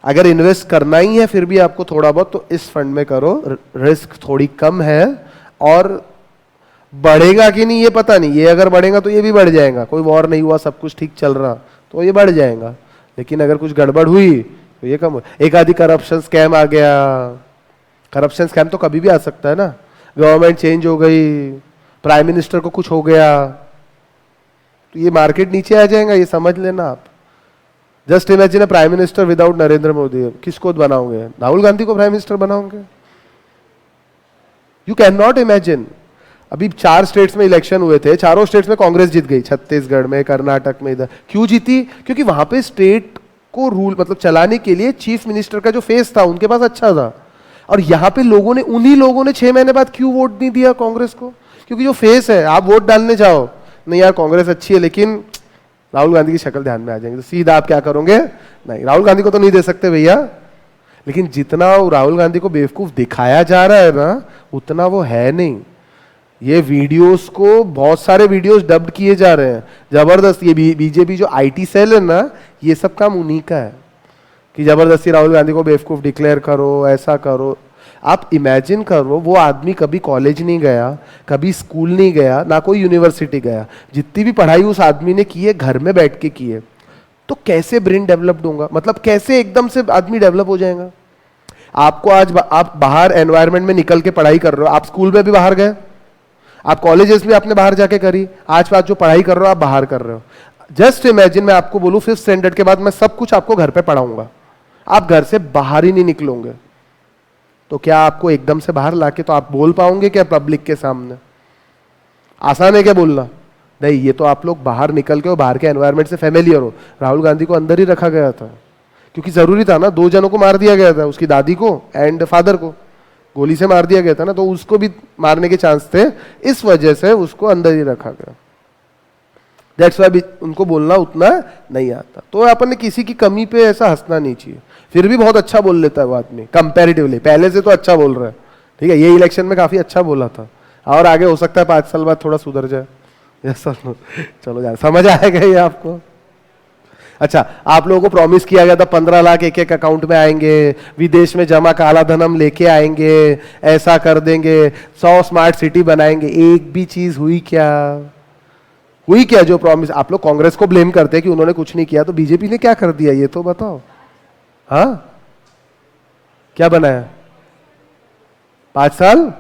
अगर इन्वेस्ट करना ही है फिर भी आपको थोड़ा बहुत, तो इस फंड में करो, रिस्क थोड़ी कम है। और बढ़ेगा कि नहीं ये पता नहीं, ये अगर बढ़ेगा तो ये भी बढ़ जाएगा। कोई वॉर नहीं हुआ, सब कुछ ठीक चल रहा तो ये बढ़ जाएगा, लेकिन अगर कुछ गड़बड़ हुई तो ये कम हो। एक आधी करप्शन स्कैम आ गया, करप्शन स्कैम तो कभी भी आ सकता है ना। गवर्नमेंट चेंज हो गई, प्राइम मिनिस्टर को कुछ हो गया तो ये मार्केट नीचे आ जाएगा, ये समझ लेना आप। Just imagine a prime minister without Narendra Modi. किसको बनाओगे? राहुल गांधी को प्राइम मिनिस्टर बनाओगे? You can not imagine. अभी 4 स्टेट्स में इलेक्शन हुए थे, चारों स्टेट्स में कांग्रेस जीत गई, छत्तीसगढ़ में, कर्नाटक में, इधर। क्यों जीती? क्योंकि वहां पे स्टेट को रूल मतलब चलाने के लिए चीफ मिनिस्टर का जो फेस था उनके पास अच्छा था। और यहां पे लोगों ने, उन्हीं लोगों ने 6 महीने बाद क्यों वोट नहीं दिया कांग्रेस को? क्योंकि जो फेस है, आप वोट डालने जाओ, नहीं यार कांग्रेस अच्छी है लेकिन राहुल गांधी की शक्ल ध्यान में आ जाएंगे, तो सीधा आप क्या करोगे? नहीं, राहुल गांधी को तो नहीं दे सकते भैया। लेकिन जितना राहुल गांधी को बेवकूफ दिखाया जा रहा है ना, उतना वो है नहीं। ये वीडियोस को, बहुत सारे वीडियोस डब्ड किए जा रहे हैं जबरदस्त। ये बीजेपी जो आईटी सेल है ना, ये सब काम उन्हीं का है कि जबरदस्ती राहुल गांधी को बेवकूफ डिक्लेयर करो, ऐसा करो। आप इमेजिन करो, वो आदमी कभी कॉलेज नहीं गया, कभी स्कूल नहीं गया, ना कोई यूनिवर्सिटी गया। जितनी भी पढ़ाई उस आदमी ने की है घर में बैठ के की है। तो कैसे ब्रेन डेवलप्ड होगा? मतलब कैसे एकदम से आदमी डेवलप हो जाएगा? आपको आज आप बाहर एनवायरनमेंट में निकल के पढ़ाई कर रहे हो, आप स्कूल में भी बाहर गए, आप कॉलेजेस में आपने बाहर जाके करी, आज जो पढ़ाई कर रहे हो आप बाहर कर रहे हो। जस्ट इमेजिन, मैं आपको बोलूं 5th स्टैंडर्ड के बाद मैं सब कुछ आपको घर पे पढ़ाऊंगा, आप घर से बाहर ही नहीं निकलोगे, तो क्या आपको एकदम से बाहर लाके तो आप बोल पाओगे क्या पब्लिक के सामने? आसान है क्या बोलना? नहीं, ये तो आप लोग बाहर निकल के और बाहर के एनवायरनमेंट से फैमिलियर हो। राहुल गांधी को अंदर ही रखा गया था क्योंकि जरूरी था ना, 2 जनों को मार दिया गया था, उसकी दादी को एंड फादर को गोली से मार दिया गया था ना, तो उसको भी मारने के चांस थे, इस वजह से उसको अंदर ही रखा गया। दैट्स व्हाई उनको बोलना उतना नहीं आता। तो अपन ने किसी की कमी पे ऐसा हंसना नहीं चाहिए। फिर भी बहुत अच्छा बोल लेता है वो आदमी कंपैरेटिवली, पहले से तो अच्छा बोल रहा है, ठीक है। ये इलेक्शन में काफी अच्छा बोला था, और आगे हो सकता है 5 साल बाद थोड़ा सुधर जाए। चलो जाए, समझ आएगा ये आपको? अच्छा, आप लोगों को प्रॉमिस किया गया था 15 लाख एक एक अकाउंट में आएंगे, विदेश में जमा काला धन हम लेके आएंगे, ऐसा कर देंगे, 100 स्मार्ट सिटी बनाएंगे। एक भी चीज हुई क्या? हुई क्या जो प्रॉमिस? आप लोग कांग्रेस को ब्लेम करते हैं कि उन्होंने कुछ नहीं किया, तो बीजेपी ने क्या कर दिया ये तो बताओ। हाँ, क्या बनाया? 5 साल?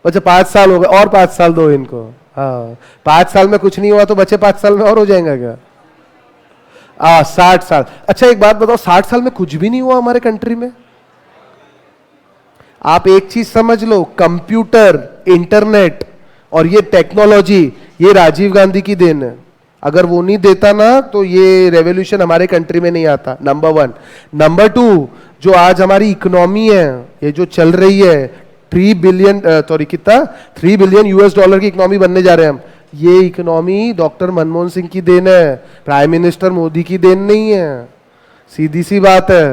अच्छा 5 साल हो गए, और 5 साल दो इनको। हाँ, 5 साल में कुछ नहीं हुआ तो बचे 5 साल में और हो जाएगा क्या? 60 साल। अच्छा एक बात बताओ, 60 साल में कुछ भी नहीं हुआ हमारे कंट्री में? आप एक चीज समझ लो, कंप्यूटर, इंटरनेट और ये टेक्नोलॉजी, ये राजीव गांधी की देन है। अगर वो नहीं देता ना तो ये रेवोल्यूशन हमारे कंट्री में नहीं आता, नंबर 1। नंबर 2, जो आज हमारी इकोनॉमी है, ये जो चल रही है, 3 बिलियन कितना, 3 बिलियन यूएस डॉलर की इकोनॉमी बनने जा रहे हैं हम। ये इकोनॉमी डॉक्टर मनमोहन सिंह की देन है, प्राइम मिनिस्टर मोदी की देन नहीं है। सीधी सी बात है,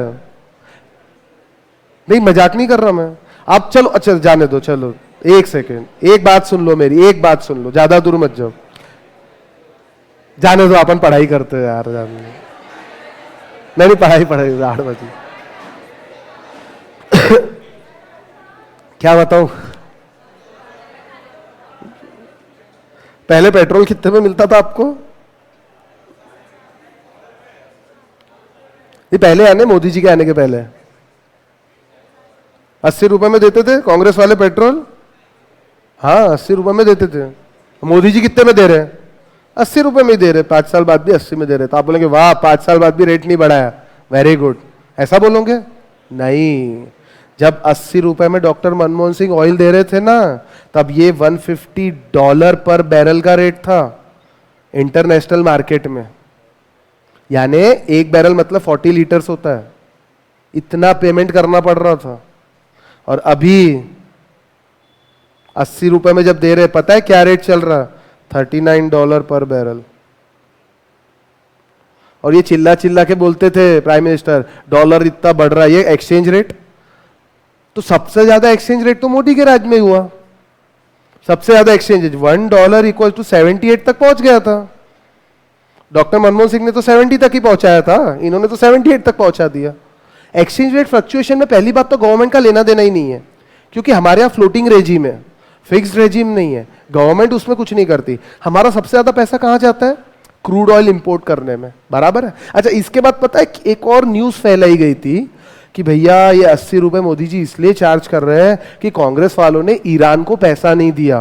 नहीं मजाक नहीं कर रहा मैं। आप चलो, अच्छा जाने दो, चलो एक सेकेंड, एक बात सुन लो मेरी, एक बात सुन लो, ज्यादा दूर मत जाओ, जाने दो, अपन पढ़ाई करते हैं यार, जाने दो। नहीं पढ़ाई 8 बजे। क्या बताऊं, पहले पेट्रोल कितने में मिलता था आपको? ये पहले आने, मोदी जी के आने के पहले 80 रुपए में देते थे कांग्रेस वाले पेट्रोल। हाँ 80 रुपए में देते थे। मोदी जी कितने में दे रहे हैं? 80 रुपए में दे रहे, 5 साल बाद भी 80 में दे रहे। तो आप बोलेंगे वाह 5 साल बाद भी रेट नहीं बढ़ाया, वेरी गुड, ऐसा बोलोगे? नहीं, जब 80 रुपए में डॉक्टर मनमोहन सिंह ऑयल दे रहे थे ना, तब ये $150 पर बैरल का रेट था इंटरनेशनल मार्केट में। यानी एक बैरल मतलब 40 लीटर्स होता है, इतना पेमेंट करना पड़ रहा था। और अभी 80 रुपए में जब दे रहे, पता है क्या रेट चल रहा? $39 पर बैरल। और ये चिल्ला चिल्ला के बोलते थे प्राइम मिनिस्टर, डॉलर इतना बढ़ रहा है, ये एक्सचेंज रेट। तो सबसे ज्यादा एक्सचेंज रेट तो मोदी के राज में हुआ। सबसे ज्यादा एक्सचेंज $1 इक्वल टू 78 तक पहुंच गया था। डॉक्टर मनमोहन सिंह ने तो 70 तक ही पहुंचाया था, इन्होंने तो 78 तक पहुंचा दिया। एक्सचेंज रेट फ्लक्चुएशन में पहली बात तो गवर्नमेंट का लेना देना ही नहीं है, क्योंकि हमारे यहाँ फ्लोटिंग रेजिम है, फिक्स्ड रेजिम नहीं है। गवर्नमेंट उसमें कुछ नहीं करती। हमारा सबसे ज्यादा पैसा कहां जाता है? क्रूड ऑयल इंपोर्ट करने में, बराबर है। अच्छा, इसके बाद पता है एक और न्यूज फैलाई गई थी कि भैया ये 80 रुपए मोदी जी इसलिए चार्ज कर रहे हैं कि कांग्रेस वालों ने ईरान को पैसा नहीं दिया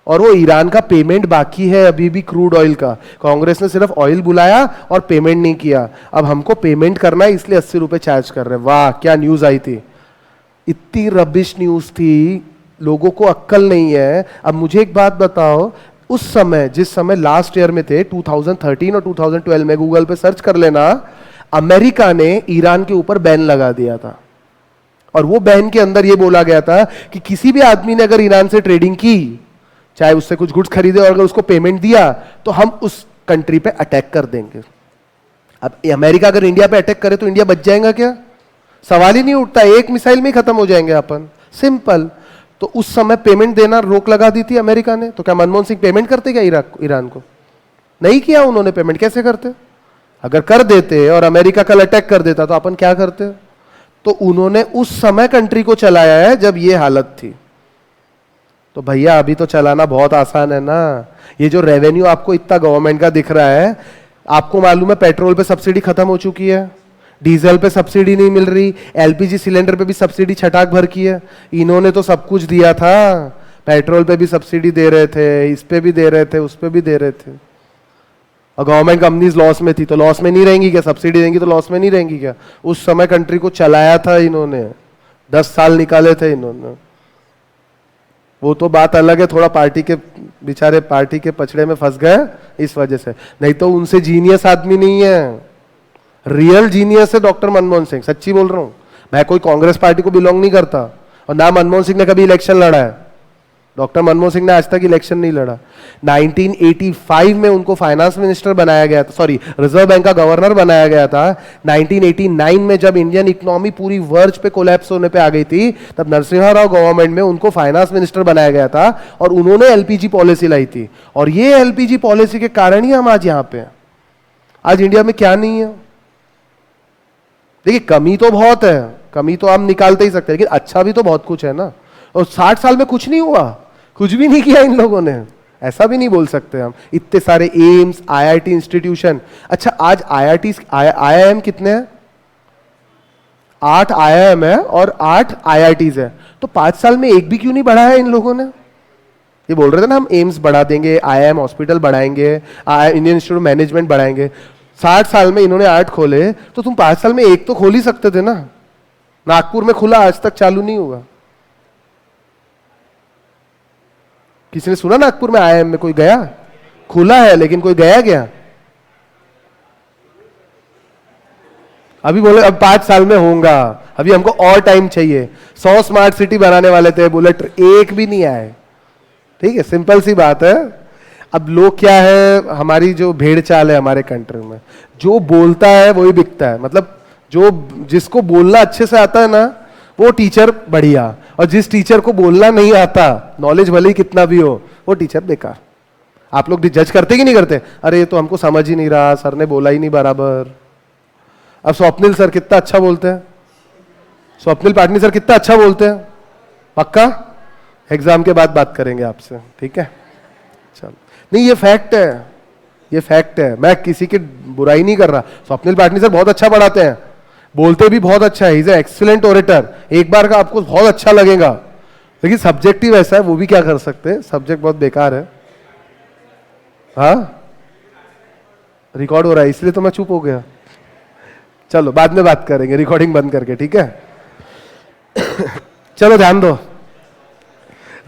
और वो ईरान का पेमेंट बाकी है अभी भी क्रूड ऑयल का। कांग्रेस ने सिर्फ ऑयल बुलाया और पेमेंट नहीं किया, अब हमको पेमेंट करना है इसलिए 80 रुपए चार्ज कर रहे हैं। वाह, क्या न्यूज आई थी! इतनी रबिश न्यूज थी, लोगों को अक्ल नहीं है। अब मुझे एक बात बताओ, उस समय जिस समय लास्ट ईयर में थे 2013 और 2012 में, गूगल पे सर्च कर लेना, अमेरिका ने ईरान के ऊपर बैन लगा दिया था। और वो बैन के अंदर ये बोला गया था कि किसी भी आदमी ने अगर ईरान से ट्रेडिंग की, चाहे उससे कुछ गुड्स खरीदे और अगर उसको पेमेंट दिया, तो हम उस कंट्री पे अटैक कर देंगे। अब अमेरिका अगर इंडिया पे अटैक करे तो इंडिया बच जाएगा क्या? सवाल ही नहीं उठता, एक मिसाइल में ही खत्म हो जाएंगे अपन, सिंपल। तो उस समय पेमेंट देना रोक लगा दी थी अमेरिका ने। तो क्या मनमोहन सिंह पेमेंट करते क्या ईरान को? नहीं किया उन्होंने पेमेंट। कैसे करते? अगर कर देते और अमेरिका कल अटैक कर देता तो अपन क्या करते? तो उन्होंने उस समय कंट्री को चलाया है जब ये हालत थी। तो भैया अभी तो चलाना बहुत आसान है ना। ये जो रेवेन्यू आपको इतना गवर्नमेंट का दिख रहा है, आपको मालूम है पेट्रोल पे सब्सिडी खत्म हो चुकी है, डीजल पे सब्सिडी नहीं मिल रही, एलपीजी सिलेंडर पे भी सब्सिडी छटाक भर की है। इन्होंने तो सब कुछ दिया था, पेट्रोल पे भी सब्सिडी दे रहे थे, इस पे भी दे रहे थे, उस पे भी दे रहे थे। और गवर्नमेंट कंपनीज लॉस में थी, तो लॉस में नहीं रहेंगी क्या? सब्सिडी देंगी तो लॉस में नहीं रहेंगी क्या? उस समय कंट्री को चलाया था इन्होंने, 10 साल निकाले थे इन्होंने। वो तो बात अलग है, थोड़ा पार्टी के बेचारे पार्टी के पछड़े में फंस गए इस वजह से, नहीं तो उनसे जीनियस आदमी नहीं है। रियल जीनियस है डॉक्टर मनमोहन सिंह, सच्ची बोल रहा हूं। मैं कोई कांग्रेस पार्टी को बिलोंग नहीं करता, और ना मनमोहन सिंह ने कभी इलेक्शन लड़ा है। डॉक्टर मनमोहन सिंह ने आज तक इलेक्शन नहीं लड़ा। 1985 में उनको फाइनेंस मिनिस्टर बनाया गया था, सॉरी रिजर्व बैंक का गवर्नर बनाया गया था। 1989 में जब इंडियन इकोनॉमी पूरी वर्ज पे कोलैप्स होने पे आ गई थी, तब नरसिम्हा राव गवर्नमेंट में उनको फाइनेंस मिनिस्टर बनाया गया था और उन्होंने एलपीजी पॉलिसी लाई थी। और ये एलपीजी पॉलिसी के कारण ही हम आज यहां पे हैं। आज इंडिया में क्या नहीं है? देखिए, कमी तो बहुत है, कमी तो हम निकालते ही सकते हैं, लेकिन अच्छा भी तो बहुत कुछ है ना। और 60 साल में कुछ नहीं हुआ, कुछ भी नहीं किया इन लोगों ने, ऐसा भी नहीं बोल सकते हम। इतने सारे एम्स, आईआईटी इंस्टीट्यूशन। अच्छा, आज आईआईएम कितने हैं? 8 आईआईएम है और 8 आईआईटीज है। तो 5 साल में एक भी क्यों नहीं बढ़ाया इन लोगों ने? ये बोल रहे थे ना हम एम्स बढ़ा देंगे, आईआईएम हॉस्पिटल बढ़ाएंगे, इंडियन इंस्टीट्यूट मैनेजमेंट बढ़ाएंगे। 60 साल में इन्होंने 8 खोले, तो तुम 5 साल में एक तो खोल ही सकते थे ना। नागपुर में खुला, आज तक चालू नहीं हुआ। किसी ने सुना नागपुर में आईआईएम में कोई गया? खुला है लेकिन कोई गया क्या? अभी बोले अब 5 साल में होगा, अभी हमको और टाइम चाहिए। 100 स्मार्ट सिटी बनाने वाले थे, बुलेट एक भी नहीं आए। ठीक है, सिंपल सी बात है। अब लोग क्या है, हमारी जो भेड़ चाल है हमारे कंट्री में, जो बोलता है वही बिकता है। मतलब जो जिसको बोलना अच्छे से आता है ना, वो टीचर बढ़िया, और जिस टीचर को बोलना नहीं आता, नॉलेज भले ही कितना भी हो, वो टीचर बेकार। आप लोग जज करते कि नहीं करते? अरे ये तो हमको समझ ही नहीं रहा, सर ने बोला ही नहीं बराबर। अब स्वप्निल सर कितना अच्छा बोलते हैं, स्वप्निल पाटनी सर कितना अच्छा बोलते हैं। पक्का एग्जाम के बाद बात करेंगे आपसे, ठीक है? चलो, नहीं ये फैक्ट है, ये फैक्ट है, मैं किसी की बुराई नहीं कर रहा। स्वप्निल पाटनी सर बहुत अच्छा पढ़ाते हैं, बोलते भी बहुत अच्छा है, इज ए एक्सीलेंट ओरेटर। एक बार का आपको बहुत अच्छा लगेगा, लेकिन सब्जेक्टिव ऐसा है, वो भी क्या कर सकते हैं, सब्जेक्ट बहुत बेकार है। हाँ, रिकॉर्ड हो रहा है इसलिए तो मैं चुप हो गया। चलो बाद में बात करेंगे रिकॉर्डिंग बंद करके, ठीक है? चलो ध्यान दो,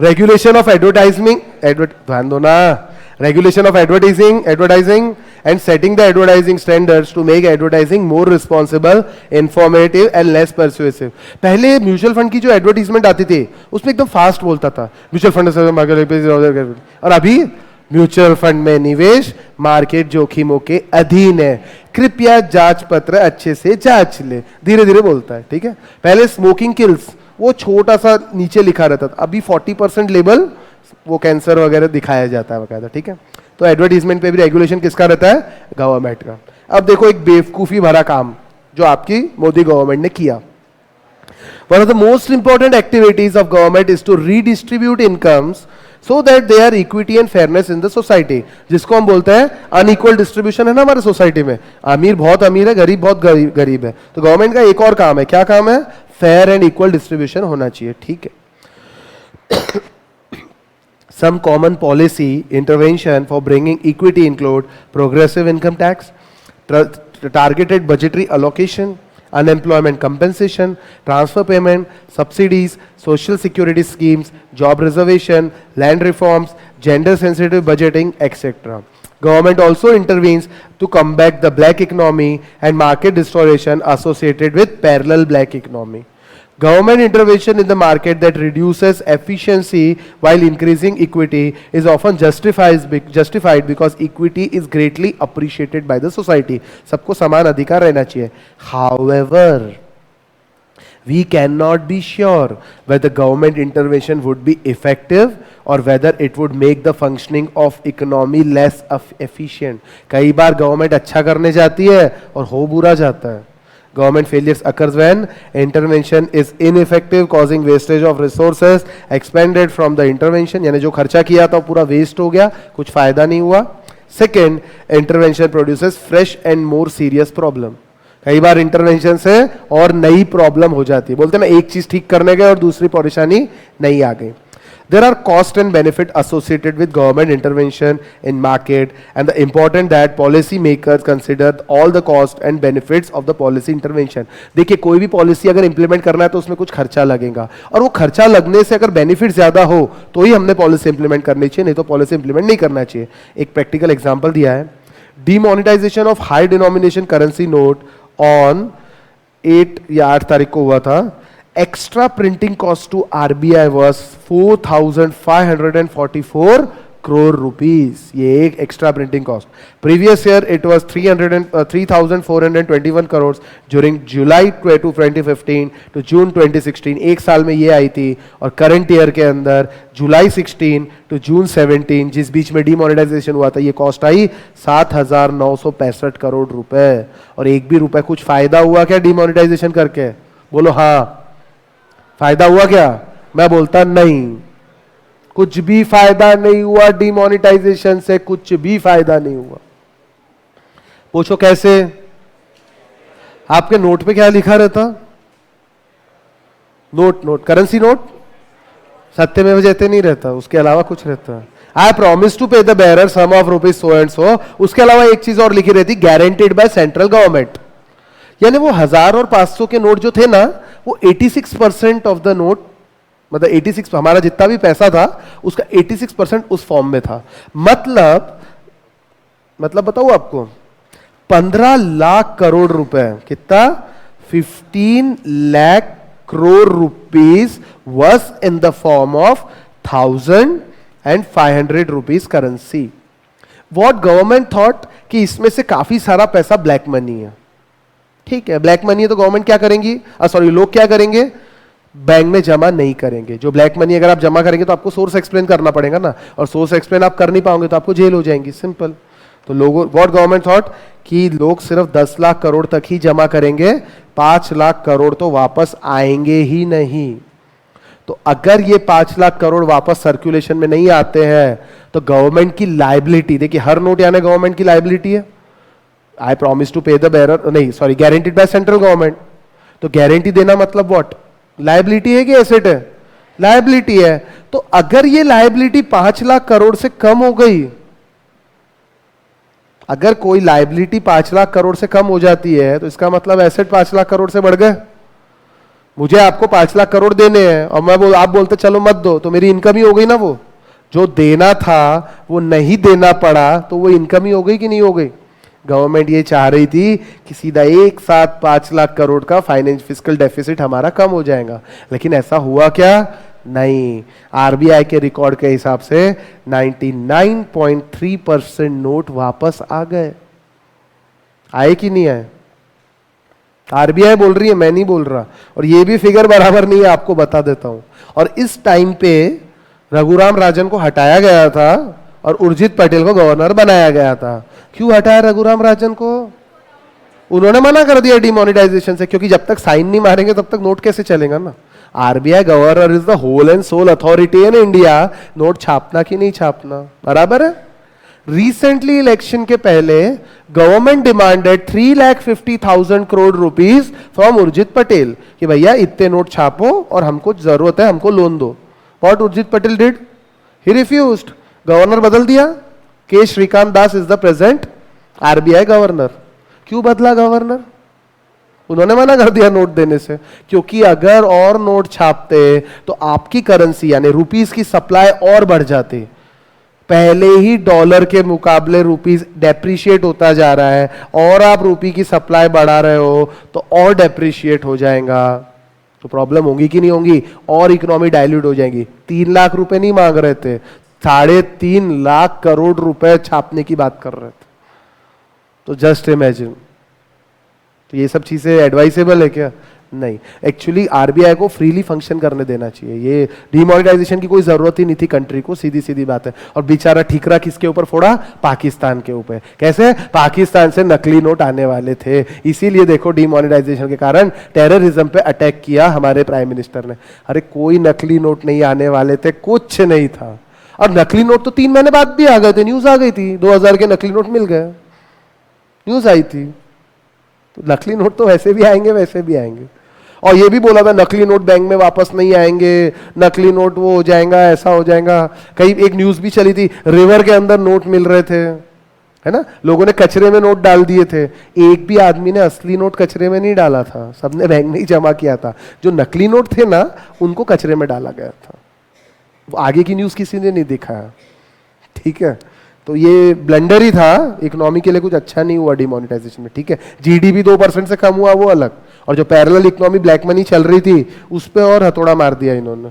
रेगुलेशन ऑफ एडवर्टाइजिंग, ध्यान दो ना, regulation of advertising and setting the advertising standards to make advertising more responsible, informative and less persuasive. पहले म्यूचुअल फंड की जो एडवर्टीजमेंट आती थी उसमें एकदम फास्ट बोलता था, म्यूचुअल फंड से, और अभी म्यूचुअल फंड में निवेश मार्केट जोखिमों के अधीन है, कृपया जांच पत्र अच्छे से जांच ले, धीरे धीरे बोलता है। ठीक है, पहले स्मोकिंग किल्स वो छोटा सा नीचे लिखा रहता था, अभी 40% लेबल वो कैंसर वगैरह दिखाया जाता है बकायदा। ठीक है, तो एडवर्टीजमेंट पे भी रेगुलेशन किसका रहता है? गवर्नमेंट का। अब देखो एक बेवकूफी भरा काम जो आपकी मोदी गवर्नमेंट ने किया। One of the most important activities of government is to redistribute incomes so that they are equity and fairness in the society, जिसको हम बोलते हैं अनइक्वल डिस्ट्रीब्यूशन है ना हमारे सोसाइटी में, अमीर बहुत अमीर है, गरीब बहुत गरीब है। तो गवर्नमेंट का एक और काम है, क्या काम है? फेयर एंड इक्वल डिस्ट्रीब्यूशन होना चाहिए। ठीक है, some common policy intervention for bringing equity include progressive income tax, targeted budgetary allocation, unemployment compensation, transfer payment, subsidies, social security schemes, job reservation, land reforms, gender sensitive budgeting, etc. Government also intervenes to combat the black economy and market distortion associated with parallel black economy. Government intervention in the market that reduces efficiency while increasing equity is often justified because equity is greatly appreciated by the society. सबको समान अधिकार रहना चाहिए. However, we cannot be sure whether government intervention would be effective or whether it would make the functioning of economy less efficient. कई बार government अच्छा करने जाती है और हो बुरा जाता है. Government failures occurs when intervention is ineffective, causing wastage of resources expended from the intervention, यानी जो खर्चा किया था पूरा वेस्ट हो गया, कुछ फायदा नहीं हुआ. Second, intervention produces fresh and more serious problem. कई बार इंटरवेंशन से और नई प्रॉब्लम हो जाती है. बोलते हैं ना, एक चीज ठीक करने गए और दूसरी परेशानी नहीं आ गई. There are cost and benefit associated with government intervention in market, and the important that policy makers consider all the cost and benefits of the policy intervention. देखिए, कोई भी पॉलिसी अगर इंप्लीमेंट करना है तो उसमें कुछ खर्चा लगेगा, और वो खर्चा लगने से अगर बेनिफिट ज्यादा हो तो ही हमने पॉलिसी इंप्लीमेंट करनी चाहिए, नहीं तो पॉलिसी इंप्लीमेंट नहीं करना चाहिए. एक प्रैक्टिकल एग्जाम्पल दिया है. Demonetisation of high denomination currency note on 8 या 8 तारीख को हुआ था. Extra printing cost to RBI was 4,544 crore rupees. ये एक extra printing cost. Previous year it was 3,421 crores during July 2015 to June 2016. एक साल में ये आई थी. और current year के अंदर July 16 to June 17, जिस बीच में demonetization हुआ था, ये cost आई 7,965 करोड़ रुपए. और एक भी रुपए कुछ फायदा हुआ क्या demonetization करके? बोलो हाँ, फायदा हुआ क्या? मैं बोलता नहीं, कुछ भी फायदा नहीं हुआ डिमोनेटाइजेशन से, कुछ भी फायदा नहीं हुआ. पूछो कैसे? आपके नोट पे क्या लिखा रहता? नोट करेंसी नोट सत्य में जयते नहीं रहता, उसके अलावा कुछ रहता. I promise to pay the bearer sum of rupees so and so. उसके अलावा एक चीज और लिखी रहती, गारंटेड बाय सेंट्रल गवर्नमेंट. यानी वो 1000 और 500 के नोट जो थे ना, वो 86% ऑफ द नोट, मतलब 86, हमारा जितना भी पैसा था उसका 86% उस फॉर्म में था. मतलब बताऊं आपको, 15 लाख करोड़ रुपए, कितना? 15 lakh crore rupees was in the form of 1000 and 500 rupees currency. What government thought कि इसमें से काफी सारा पैसा ब्लैक मनी है. ठीक है, ब्लैक मनी है तो गवर्नमेंट क्या करेंगी, लोग क्या करेंगे? बैंक में जमा नहीं करेंगे. जो ब्लैक मनी अगर आप जमा करेंगे तो आपको सोर्स एक्सप्लेन करना पड़ेगा ना, और सोर्स एक्सप्लेन आप कर नहीं पाओगे तो आपको जेल हो जाएंगी. सिंपल. तो लोगों, व्हाट गवर्नमेंट थॉट कि लोग सिर्फ 10 लाख करोड़ तक ही जमा करेंगे, 5 लाख करोड़ तो वापस आएंगे ही नहीं. तो अगर ये 5 लाख करोड़ वापस सर्कुलेशन में नहीं आते हैं तो गवर्नमेंट की लायबिलिटी, देखिए हर नोट यानी गवर्नमेंट की लायबिलिटी है. आई promise to pay the bearer, नहीं sorry, guaranteed by central government. तो गारंटी देना मतलब व्हाट? लायबिलिटी है कि एसेट है? लायबिलिटी है. तो अगर ये लायबिलिटी 5 लाख करोड़ से कम हो गई, अगर कोई लायबिलिटी 5 लाख करोड़ से कम हो जाती है तो इसका मतलब एसेट 5 लाख करोड़ से बढ़ गए. मुझे आपको 5 लाख करोड़ देने हैं और आप बोलते चलो मत दो, तो मेरी इनकम ही हो गई ना। वो जो देना था वो नहीं देना पड़ा, तो वो इनकम ही हो गई कि नहीं हो गई। गवर्नमेंट ये चाह रही थी कि सीधा एक साथ 5 लाख करोड़ का फाइनेंस फिस्कल डेफिसिट हमारा कम हो जाएगा, लेकिन ऐसा हुआ क्या? नहीं। आरबीआई के रिकॉर्ड के हिसाब से 99.3% नोट वापस आ गए। आए कि नहीं आए? आरबीआई बोल रही है, मैं नहीं बोल रहा। और ये भी फिगर बराबर नहीं है, आपको बता देता हूं। और इस टाइम पे रघुराम राजन को हटाया गया था और उर्जित पटेल को गवर्नर बनाया गया था। क्यों हटाया रघुराम राजन को? उन्होंने मना कर दिया डिमोनेटाइजेशन से, क्योंकि जब तक साइन नहीं मारेंगे तब तक नोट कैसे चलेगा ना। RBI governor is the whole and sole authority in India, note छापना कि नहीं छापना, बराबर है। रिसेंटली इलेक्शन के पहले government demanded 3,50,000 crore rupees from Urjit Patel कि भैया इतने नोट छापो और हमको जरूरत है, हमको लोन दो। What Urjit Patel did? He refused. Governor बदल दिया। के Shaktikanta Das is the present RBI governor. क्यों बदला गवर्नर? उन्होंने मना कर दिया नोट देने से, क्योंकि अगर और नोट छापते तो आपकी करेंसी यानी रुपीस की सप्लाई और बढ़ जाती। पहले ही डॉलर के मुकाबले रुपीस डेप्रिशिएट होता जा रहा है और आप रुपी की सप्लाई बढ़ा रहे हो तो और डेप्रिशिएट हो जाएगा, तो प्रॉब्लम होगी कि नहीं होगी? और इकोनॉमी डाइल्यूट हो जाएगी। 3 लाख रुपए नहीं मांग रहे थे, 3.5 लाख करोड़ रुपए छापने की बात कर रहे थे। तो जस्ट इमेजिन। तो ये सब चीजें एडवाइसेबल है क्या? नहीं। एक्चुअली आरबीआई को फ्रीली फंक्शन करने देना चाहिए। ये डिमोनेटाइजेशन की कोई जरूरत ही नहीं थी कंट्री को, सीधी सीधी बात है। और बेचारा ठीकरा किसके ऊपर फोड़ा? पाकिस्तान के ऊपर। कैसे? पाकिस्तान से नकली नोट आने वाले थे, इसीलिए देखो डिमोनेटाइजेशन के कारण टेररिज्म पे अटैक किया हमारे प्राइम मिनिस्टर ने। अरे कोई नकली नोट नहीं आने वाले थे, कुछ नहीं था। और नकली नोट तो 3 महीने बाद भी आ गए थे, न्यूज आ गई थी, 2000 के नकली नोट मिल गए, न्यूज आई थी। तो नकली नोट तो वैसे भी आएंगे, वैसे भी आएंगे। और ये भी बोला था नकली नोट बैंक में वापस नहीं आएंगे, नकली नोट वो हो जाएगा, ऐसा हो जाएगा। कई एक न्यूज भी चली थी, रिवर के अंदर नोट मिल रहे थे, है ना, लोगों ने कचरे में नोट डाल दिए थे। एक भी आदमी ने असली नोट कचरे में नहीं डाला था, सबने बैंक में ही जमा किया था। जो नकली नोट थे ना, उनको कचरे में डाला गया था। आगे की न्यूज किसी ने नहीं दिखाया, ठीक है। तो ये ब्लंडर ही था, इकोनॉमी के लिए कुछ अच्छा नहीं हुआ डिमोनेटाइजेशन में, ठीक है। जीडीपी 2% से कम हुआ, वो अलग। और जो पैरेलल इकोनॉमी ब्लैक मनी चल रही थी उस पे और हथौड़ा मार दिया इन्होंने।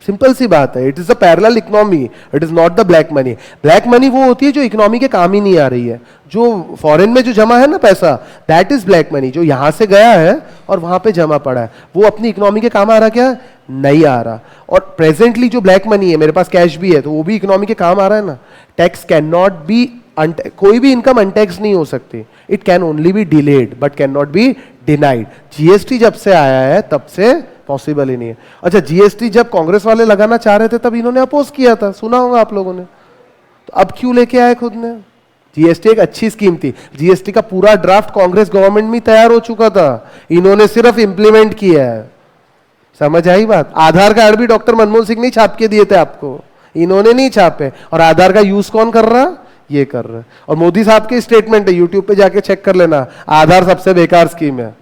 सिंपल सी बात है, it is a parallel economy, it is not the black money. Black money वो होती है जो इकोनॉमी के काम ही नहीं आ रही है, जो फॉरेन में जो जमा है ना पैसा, दैट इज ब्लैक मनी। जो यहां से गया है और वहां पे जमा पड़ा है, वो अपनी इकोनॉमी के काम आ रहा क्या? नहीं आ रहा। और प्रेजेंटली जो ब्लैक मनी है, मेरे पास कैश भी है, तो वो भी इकोनॉमी के काम आ रहा है ना। टैक्स कैन नॉट बी, कोई भी इनकम अनटैक्स नहीं हो सकती। It can only be delayed but can not be denied. GST जब से आया है तब से पॉसिबल ही नहीं है। अच्छा, जीएसटी जब कांग्रेस वाले लगाना चाह रहे थे तब इन्होंने अपोज किया था, सुना होगा आप लोगों ने। तो अब क्यों लेके आए खुद ने? जीएसटी एक अच्छी स्कीम थी, जीएसटी का पूरा ड्राफ्ट कांग्रेस गवर्नमेंट में तैयार हो चुका था, इन्होंने सिर्फ इंप्लीमेंट किया है। समझ आई बात? आधार कार्ड भी डॉक्टर मनमोहन सिंह नहीं छाप के दिए थे आपको, इन्होंने नहीं छापे। और आधार का यूज कौन कर रहा? ये कर रहा है। और मोदी साहब की स्टेटमेंट है, यूट्यूब पे जाके चेक कर लेना, आधार सबसे बेकार स्कीम है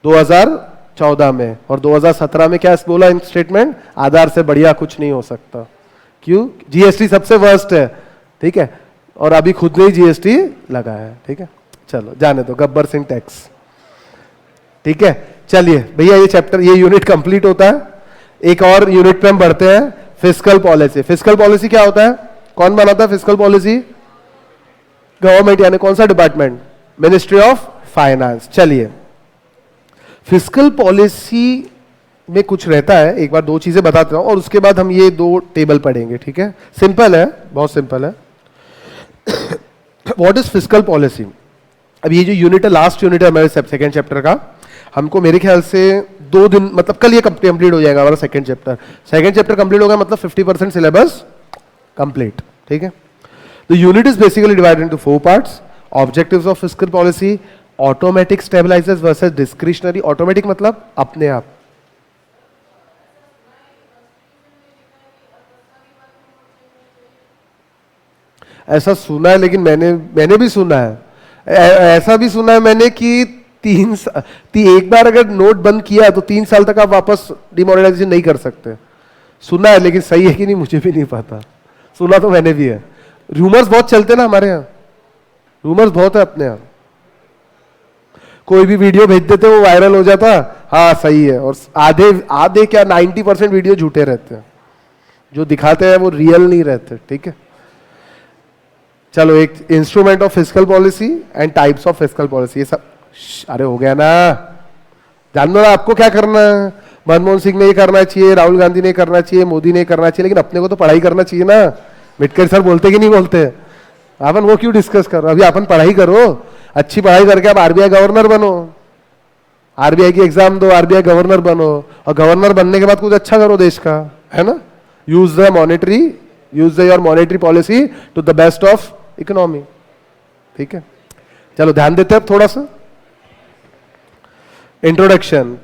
2014 में। और 2017 में क्या बोला इन स्टेटमेंट? आधार से बढ़िया कुछ नहीं हो सकता। क्यों? जीएसटी सबसे वर्स्ट है, ठीक है। और अभी खुद ने ही जीएसटी लगाया है, ठीक है। चलो जाने दो, गब्बर सिंह टैक्स, ठीक है। चलिए भैया, ये चैप्टर, ये यूनिट कंप्लीट होता है। एक और यूनिट पे हम बढ़ते हैं, फिस्कल पॉलिसी। फिस्कल पॉलिसी क्या होता है? कौन बनाता है फिस्कल पॉलिसी? गवर्नमेंट, यानी कौन सा डिपार्टमेंट? Ministry of finance. चलिए, फिस्कल पॉलिसी में कुछ रहता है, एक बार 2 चीजें बताता हूं और उसके बाद हम ये 2 टेबल पढ़ेंगे, ठीक है। सिंपल है, बहुत सिंपल है। What is fiscal policy? अब ये जो यूनिट है, लास्ट यूनिट है हमारे सेकंड चैप्टर का, हमको मेरे ख्याल से 2 दिन, मतलब कल ये कंप्लीट हो जाएगा हमारा second chapter. Second chapter complete होगा मतलब 50% सिलेबस कंप्लीट, ठीक है। The unit is basically divided into 4 parts. Objectives of fiscal policy, automatic stabilisers versus discretionary. Automatic मतलब अपने आप, ऐसा सुना है, लेकिन मैंने भी सुना है, ऐसा भी सुना है मैंने कि एक बार अगर नोट बंद किया तो 3 साल तक आप वापस डिमोनेटाइजेशन नहीं कर सकते। सुना है, लेकिन सही है कि नहीं मुझे भी नहीं पता, सुना तो मैंने भी है। रूमर्स बहुत चलते ना हमारे यहाँ, रूमर्स बहुत है अपने यहाँ। कोई भी वीडियो भेज देते वो वायरल हो जाता, हाँ सही है, और आधे आधे क्या 90% वीडियो झूठे रहते हैं, जो दिखाते हैं वो रियल नहीं रहते। ठीक है, चलो एक instrument of fiscal policy and types of fiscal policy, ये सब अरे हो गया ना, जान लो ना आपको क्या करना है। मनमोहन सिंह ने ये करना चाहिए, राहुल गांधी ने करना चाहिए, मोदी ने करना चाहिए, लेकिन अपने को तो पढ़ाई करना चाहिए ना। मिटकर सर बोलते कि नहीं बोलते, अपन वो क्यों डिस्कस कर रहे हो, अभी अपन पढ़ाई करो, अच्छी पढ़ाई करके आप आरबीआई गवर्नर बनो, आरबीआई की एग्जाम दो, आरबीआई गवर्नर बनो, और गवर्नर बनने के बाद कुछ अच्छा करो देश का, है ना। Use your monetary policy to the best of economy. ठीक है, चलो ध्यान देते हैं अब थोड़ा सा। Introduction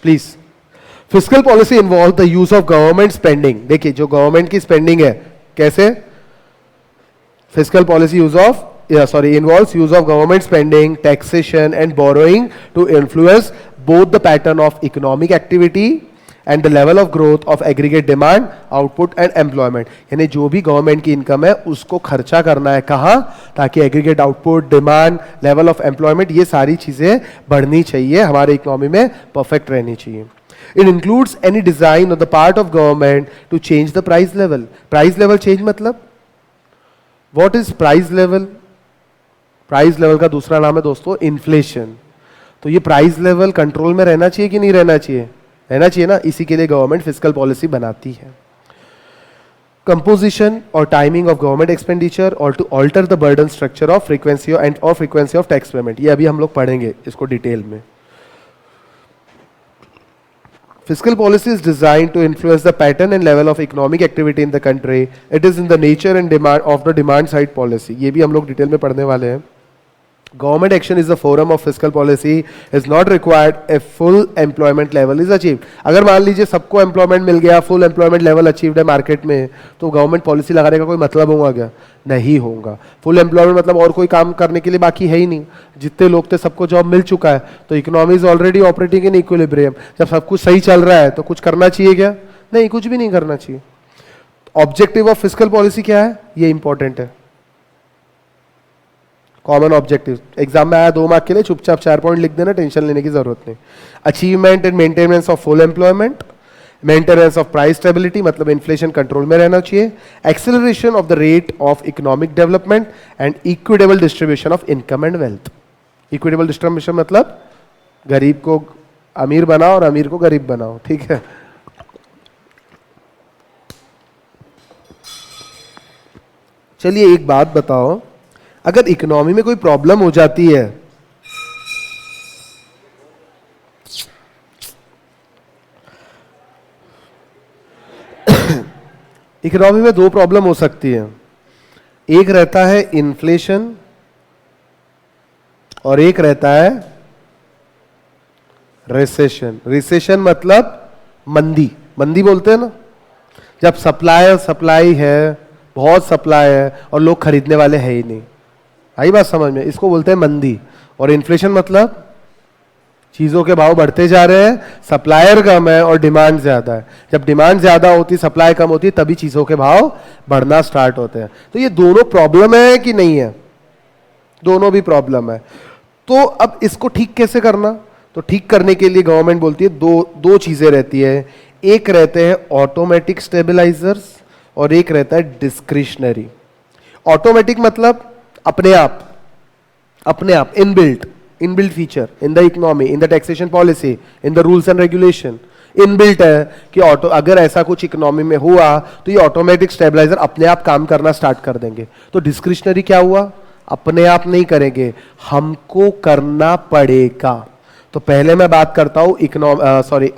please. Fiscal policy involve the use of government spending. देखिए जो गवर्नमेंट की स्पेंडिंग है, कैसे fiscal policy involves use of government spending, taxation and borrowing to influence both the pattern of economic activity and the level of growth of aggregate demand, output and employment। यानी जो भी government की income है उसको खर्चा करना है कहाँ, ताकि aggregate output, demand, level of employment, ये सारी चीजें बढ़नी चाहिए, हमारे इकोनॉमी में परफेक्ट रहनी चाहिए। It includes any design on the part of government to change the price level। Price level change मतलब what is price level? Price level का दूसरा नाम है दोस्तों इन्फ्लेशन। तो ये प्राइस लेवल कंट्रोल में रहना चाहिए कि नहीं रहना चाहिए? रहना चाहिए ना, इसी के लिए गवर्नमेंट फिस्कल पॉलिसी बनाती है। कंपोजिशन और टाइमिंग ऑफ गवर्नमेंट एक्सपेंडिचर और to alter the burden structure of frequency of tax payment, ये अभी हम लोग पढ़ेंगे इसको डिटेल में। Fiscal policy is designed to influence the pattern and level of economic activity in the country. It is in the nature and demand of the demand side policy। ये भी हम लोग डिटेल में पढ़ने वाले हैं। Government action is the forum of fiscal policy is not required if full employment level is achieved। अगर मान लीजिए सबको एम्प्लॉयमेंट मिल गया, फुल एम्प्लॉयमेंट लेवल अचीव्ड है मार्केट में, तो गवर्नमेंट पॉलिसी लगाने का कोई मतलब होगा क्या? नहीं होगा। फुल एम्प्लॉयमेंट मतलब और कोई काम करने के लिए बाकी है ही नहीं, जितने लोग थे सबको जॉब मिल चुका है, तो economy is already operating in equilibrium. जब सब कुछ सही चल रहा है तो कुछ करना चाहिए क्या? नहीं, कुछ भी नहीं करना चाहिए। ऑब्जेक्टिव ऑफ फिस्कल पॉलिसी क्या है, ये इंपॉर्टेंट है। कॉमन ऑब्जेक्टिव एग्जाम में आया 2 मार्क के लिए, चुपचाप 4 पॉइंट लिख देना, टेंशन लेने की जरूरत नहीं। Achievement and maintenance of full employment, maintenance of price stability मतलब इन्फ्लेशन कंट्रोल में रहना चाहिए, acceleration of the rate of economic development and equitable distribution of income and wealth. Equitable distribution मतलब गरीब को अमीर बनाओ और अमीर को गरीब बनाओ। ठीक है, चलिए एक बात बताओ, अगर इकोनॉमी में कोई प्रॉब्लम हो जाती है, इकोनॉमी में 2 प्रॉब्लम हो सकती है। एक रहता है इन्फ्लेशन और एक रहता है रिसेशन। रिसेशन मतलब मंदी, मंदी बोलते हैं ना, जब सप्लाई है, बहुत सप्लाई है और लोग खरीदने वाले है ही नहीं। आई बात समझ में? इसको बोलते हैं मंदी। और इन्फ्लेशन मतलब चीजों के भाव बढ़ते जा रहे हैं, सप्लायर कम है और डिमांड ज्यादा है। जब डिमांड ज्यादा होती, सप्लाई कम होती, तभी चीजों के भाव बढ़ना स्टार्ट होते हैं। तो ये दोनों प्रॉब्लम है कि नहीं है? दोनों भी प्रॉब्लम है। तो अब इसको ठीक कैसे करना? तो ठीक करने के लिए गवर्नमेंट बोलती है दो चीजें रहती है। एक रहते हैं ऑटोमेटिक स्टेबलाइजर्स और एक रहता है डिस्क्रिशनरी। ऑटोमेटिक मतलब अपने आप inbuilt feature in the economy, in the taxation policy, in the rules and regulation inbuilt है कि अगर ऐसा कुछ इकोनॉमी में हुआ तो ये ऑटोमेटिक स्टेबलाइजर अपने आप काम करना स्टार्ट कर देंगे। तो डिस्क्रिशनरी क्या हुआ? अपने आप नहीं करेंगे, हमको करना पड़ेगा। तो पहले मैं बात करता हूं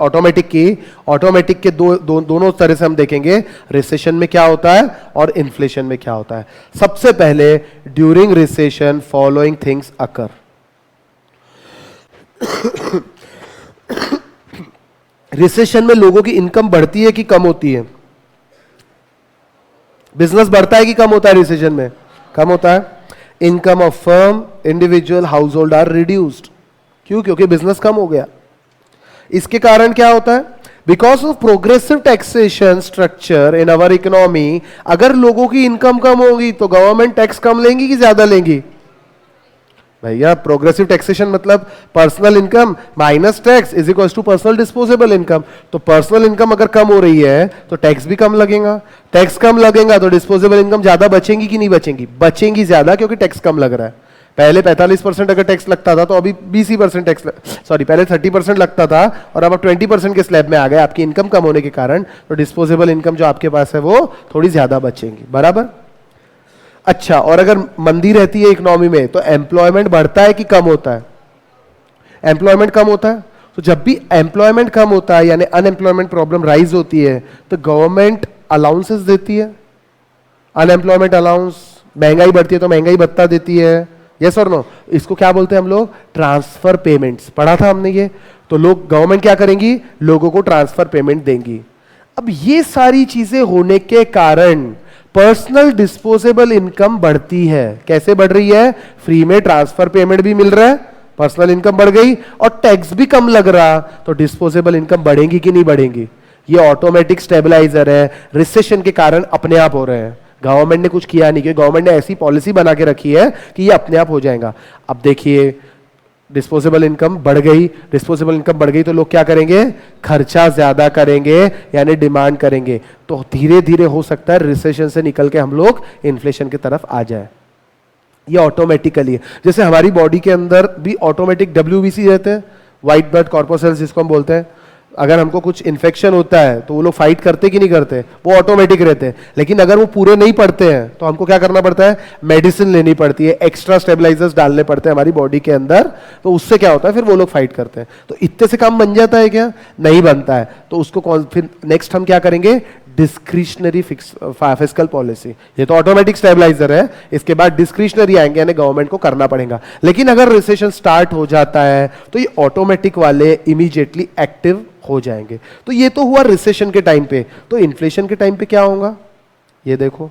ऑटोमेटिक की। ऑटोमेटिक के दोनों तरह से हम देखेंगे, रिसेशन में क्या होता है और इन्फ्लेशन में क्या होता है। सबसे पहले ड्यूरिंग रिसेशन फॉलोइंग थिंग्स अकर। रिसेशन में लोगों की इनकम बढ़ती है कि कम होती है? बिजनेस बढ़ता है कि कम होता है? रिसेशन में कम होता है। Income of firm, individual, household are reduced. क्यों? क्योंकि बिजनेस कम हो गया। इसके कारण क्या होता है? Because of progressive taxation structure in our economy, अगर लोगों की इनकम कम होगी तो गवर्नमेंट टैक्स कम लेंगी कि ज्यादा लेंगी? भैया प्रोग्रेसिव टैक्सेशन मतलब personal income minus tax is equal to personal disposable income. तो पर्सनल इनकम अगर कम हो रही है तो टैक्स भी कम लगेगा, टैक्स कम लगेगा तो डिस्पोजेबल इनकम ज्यादा बचेंगी कि नहीं बचेंगी? बचेंगी ज्यादा, क्योंकि टैक्स कम लग रहा है। पहले 45% अगर टैक्स लगता था तो अभी 20% टैक्स, सॉरी पहले 30% लगता था और अब 20% के स्लैब में आ गए आपकी इनकम कम होने के कारण। तो डिस्पोजेबल इनकम जो आपके पास है वो थोड़ी ज्यादा बचेंगी, बराबर। अच्छा, और अगर मंदी रहती है इकोनॉमी में तो एम्प्लॉयमेंट बढ़ता है कि कम होता है? एम्प्लॉयमेंट कम होता है। तो जब भी एम्प्लॉयमेंट कम होता है यानी अनएम्प्लॉयमेंट प्रॉब्लम राइज होती है तो गवर्नमेंट अलाउंसेस देती है, अनएम्प्लॉयमेंट अलाउंस। महंगाई बढ़ती है तो महंगाई भत्ता देती है, यस और नो? इसको क्या बोलते हैं हम लोग? ट्रांसफर पेमेंट्स, पढ़ा था हमने ये। तो लोग, गवर्नमेंट क्या करेंगी? लोगों को ट्रांसफर पेमेंट देंगी। अब ये सारी चीजें होने के कारण पर्सनल डिस्पोजेबल इनकम बढ़ती है। कैसे बढ़ रही है? फ्री में ट्रांसफर पेमेंट भी मिल रहा है, पर्सनल इनकम बढ़ गई, और टैक्स भी कम लग रहा, तो डिस्पोजेबल इनकम बढ़ेगी कि नहीं बढ़ेंगी? ये ऑटोमेटिक स्टेबलाइजर है, रिसेशन के कारण अपने आप हो रहे हैं। गवर्नमेंट ने कुछ किया नहीं, क्योंकि गवर्नमेंट ने ऐसी पॉलिसी बना के रखी है कि ये अपने आप हो जाएगा। अब देखिए, डिस्पोजेबल इनकम बढ़ गई, डिस्पोजेबल इनकम बढ़ गई तो लोग क्या करेंगे? खर्चा ज्यादा करेंगे, यानी डिमांड करेंगे। तो धीरे धीरे हो सकता है रिसेशन से निकल के हम लोग इन्फ्लेशन की तरफ आ जाए। ये ऑटोमेटिकली है। जैसे हमारी बॉडी के अंदर भी ऑटोमेटिक WBC रहते हैं, व्हाइट ब्लड कॉर्पोसेल्स जिसको हम बोलते हैं। अगर हमको कुछ इन्फेक्शन होता है तो वो लोग फाइट करते कि नहीं करते? वो ऑटोमेटिक रहते हैं। लेकिन अगर वो पूरे नहीं पड़ते हैं तो हमको क्या करना पड़ता है? मेडिसिन लेनी पड़ती है, एक्स्ट्रा स्टेबलाइजर्स डालने पड़ते हैं हमारी बॉडी के अंदर। तो उससे क्या होता है? फिर वो लोग फाइट करते हैं। तो इतने से काम बन जाता है क्या? नहीं बनता है। तो उसको फिर नेक्स्ट हम क्या करेंगे? Discretionary fiscal policy. ये तो ऑटोमेटिक स्टेबलाइजर है, इसके बाद डिस्क्रिशनरी आएंगे, यानी गवर्नमेंट को करना पड़ेगा। लेकिन अगर रिसेशन स्टार्ट हो जाता है तो ये ऑटोमेटिक वाले इमीडिएटली एक्टिव हो जाएंगे। तो ये तो हुआ रिसेशन के टाइम पे। तो इन्फ्लेशन के टाइम पे क्या होगा? ये देखो,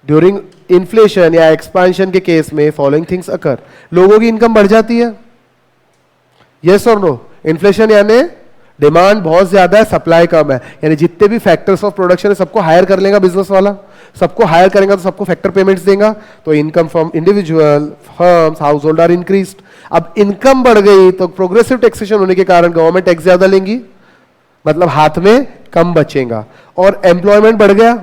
ड्यूरिंग इन्फ्लेशन या एक्सपांशन के केस में फॉलोइंग थिंग्स अकर। लोगों की इनकम बढ़ जाती है, यस और नो? इन्फ्लेशन यानी डिमांड बहुत ज्यादा है, सप्लाई कम है, यानी जितने भी फैक्टर्स ऑफ प्रोडक्शन है सबको हायर कर लेगा बिजनेस वाला। सबको हायर करेगा तो सबको फैक्टर पेमेंट्स देगा, तो income from individual, firms, household are increased. अब इनकम बढ़ गई तो प्रोग्रेसिव टैक्सेशन होने के कारण गवर्नमेंट टैक्स ज्यादा लेंगी, मतलब हाथ में कम बचेगा। और एम्प्लॉयमेंट बढ़ गया,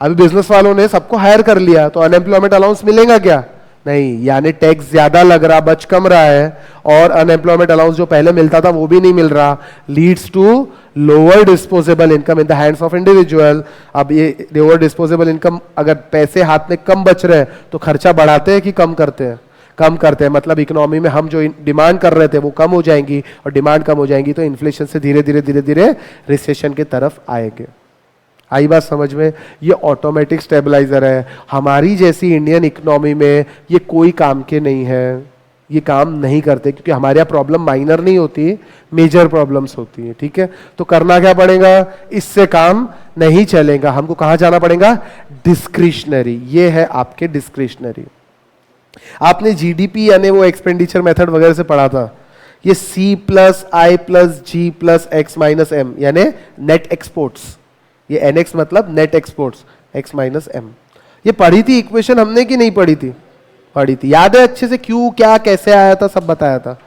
अभी बिजनेस वालों ने सबको हायर कर लिया तो अनएम्प्लॉयमेंट अलाउंस मिलेगा क्या? नहीं, यानी टैक्स ज्यादा लग रहा, बच कम रहा है, और अनएम्प्लॉयमेंट अलाउंस जो पहले मिलता था वो भी नहीं मिल रहा। Leads to lower disposable income in the hands of individual. अब ये लोअर डिस्पोजेबल इनकम, अगर पैसे हाथ में कम बच रहे हैं तो खर्चा बढ़ाते हैं कि कम करते हैं? कम करते हैं। मतलब इकोनॉमी में हम जो डिमांड कर रहे थे वो कम हो जाएंगी, और डिमांड कम हो जाएंगी तो इन्फ्लेशन से धीरे धीरे धीरे धीरे रिसेशन की तरफ आएंगे। आई बात समझ में? ये ऑटोमेटिक स्टेबलाइजर है। हमारी जैसी इंडियन इकोनॉमी में ये कोई काम के नहीं है, ये काम नहीं करते, क्योंकि हमारे यहाँ प्रॉब्लम माइनर नहीं होती, मेजर प्रॉब्लम्स होती है। ठीक है, तो करना क्या पड़ेगा? इससे काम नहीं चलेगा, हमको कहां जाना पड़ेगा? डिस्क्रिशनरी। ये है आपके डिस्क्रिशनरी। आपने जीडीपी यानी वो एक्सपेंडिचर मेथड वगैरह से पढ़ा था। ये C+I+G+X-M यानी नेट एक्सपोर्ट्स। ये NX मतलब नेट एक्सपोर्ट्स, X-M। ये पढ़ी थी इक्वेशन हमने कि नहीं पढ़ी थी? पढ़ी थी, याद है अच्छे से? क्यों, क्या, कैसे आया था, सब बताया था।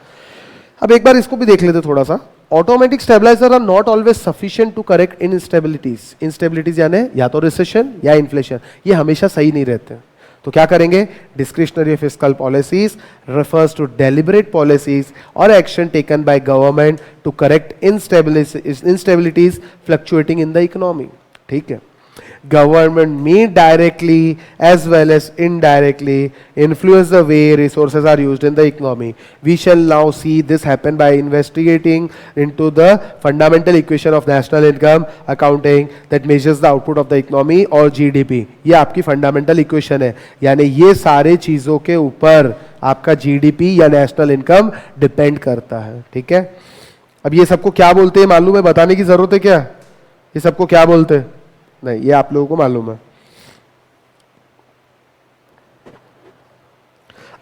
अब एक बार इसको भी देख लेते थोड़ा सा। Automatic stabiliser are not always sufficient to correct instabilities. Instabilities यानी या तो रिसेशन या इन्फ्लेशन, ये हमेशा सही नहीं रहते। तो क्या करेंगे? Discretionary fiscal policies refers to deliberate policies or action taken by government to correct instabilities fluctuating in the economy. ठीक है, government may directly as well as indirectly influence the way resources are used in the economy. We shall now see this happen by investigating into the fundamental equation of national income accounting that measures the output of the economy or GDP. ये आपकी fundamental equation है, यानी ये सारे चीजों के ऊपर आपका GDP या नेशनल इनकम डिपेंड करता है। ठीक है, अब ये सबको क्या बोलते हैं मालूम है? बताने की जरूरत है क्या? ये सबको क्या बोलते हैं? नहीं, ये आप लोगों को मालूम है।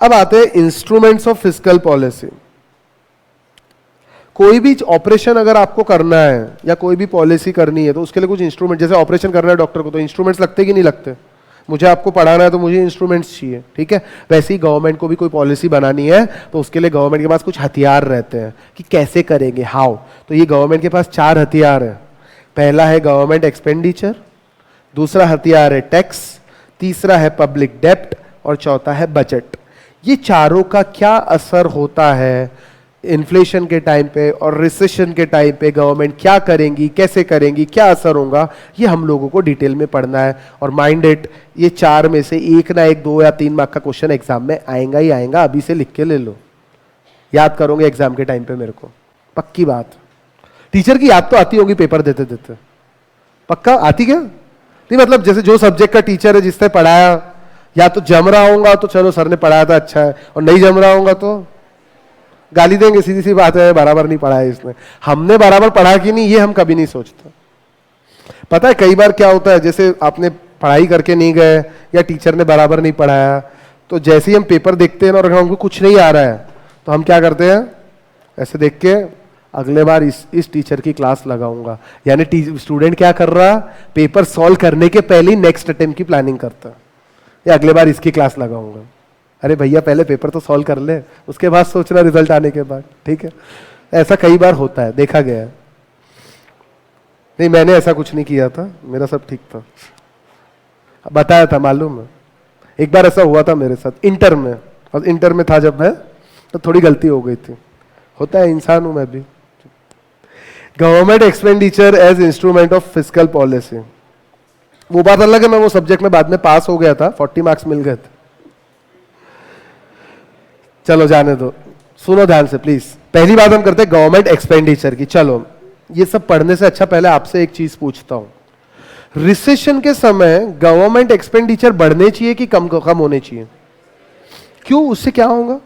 अब आते हैं इंस्ट्रूमेंट्स ऑफ फिस्कल पॉलिसी। कोई भी ऑपरेशन अगर आपको करना है या कोई भी पॉलिसी करनी है तो उसके लिए कुछ इंस्ट्रूमेंट, जैसे ऑपरेशन करना है डॉक्टर को तो इंस्ट्रूमेंट्स लगते कि नहीं लगते, मुझे आपको पढ़ाना है तो मुझे इंस्ट्रूमेंट्स चाहिए, ठीक है। वैसे ही गवर्नमेंट को भी कोई पॉलिसी बनानी है तो उसके लिए गवर्नमेंट के पास कुछ हथियार रहते हैं कि कैसे करेंगे, हाउ। तो ये गवर्नमेंट के पास 4 हथियार है। पहला है गवर्नमेंट एक्सपेंडिचर, दूसरा हथियार है टैक्स, तीसरा है पब्लिक डेप्ट और चौथा है बजट। ये चारों का क्या असर होता है इन्फ्लेशन के टाइम पे और रिसेशन के टाइम पे, गवर्नमेंट क्या करेंगी, कैसे करेंगी, क्या असर होगा, ये हम लोगों को डिटेल में पढ़ना है। और माइंड इट, ये 4 में से एक ना एक 2 या 3 मार्क का क्वेश्चन एग्जाम में आएगा ही आएगा। अभी से लिख के ले लो, याद करोगे एग्जाम के टाइम पे मेरे को, पक्की बात। टीचर की याद तो आती होगी पेपर देते देते, पक्का आती क्या नहीं? मतलब जैसे जो सब्जेक्ट का टीचर है जिसने पढ़ाया, या तो जम रहा होगा तो चलो सर ने पढ़ाया था अच्छा है, और नहीं जम रहा होगा तो गाली देंगे, सीधी सी बात है, बराबर नहीं पढ़ा है इसने। हमने बराबर पढ़ा कि नहीं ये हम कभी नहीं सोचते। पता है कई बार क्या होता है, जैसे आपने पढ़ाई करके नहीं गए या टीचर ने बराबर नहीं पढ़ाया, तो जैसे ही हम पेपर देखते हैं और हमको कुछ नहीं आ रहा है तो हम क्या करते हैं, ऐसे देख के अगले बार इस टीचर की क्लास लगाऊंगा। यानी स्टूडेंट क्या कर रहा, पेपर सॉल्व करने के पहले ही नेक्स्ट अटेम्प्ट की प्लानिंग करता है, या अगले बार इसकी क्लास लगाऊंगा। अरे भैया पहले पेपर तो सॉल्व कर ले, उसके बाद सोचना रिजल्ट आने के बाद, ठीक है। ऐसा कई बार होता है, देखा गया है। नहीं मैंने ऐसा कुछ नहीं किया था, मेरा सब ठीक था, बताया था मालूम है। एक बार ऐसा हुआ था मेरे साथ इंटर में, और इंटर में था जब मैं, तो थोड़ी गलती हो गई थी, होता है, इंसान हूं मैं भी। Government expenditure as instrument of fiscal policy, वो बात अलग है, मैं वो सब्जेक्ट में बाद में पास हो गया था, 40 मार्क्स मिल गए थे। चलो जाने दो, सुनो ध्यान से प्लीज। पहली बात हम करते हैं गवर्नमेंट एक्सपेंडिचर की। चलो ये सब पढ़ने से अच्छा पहले आपसे एक चीज पूछता हूं, रिसेशन के समय गवर्नमेंट एक्सपेंडिचर बढ़ने चाहिए कि कम होने चाहिए? क्यों, उससे क्या होगा?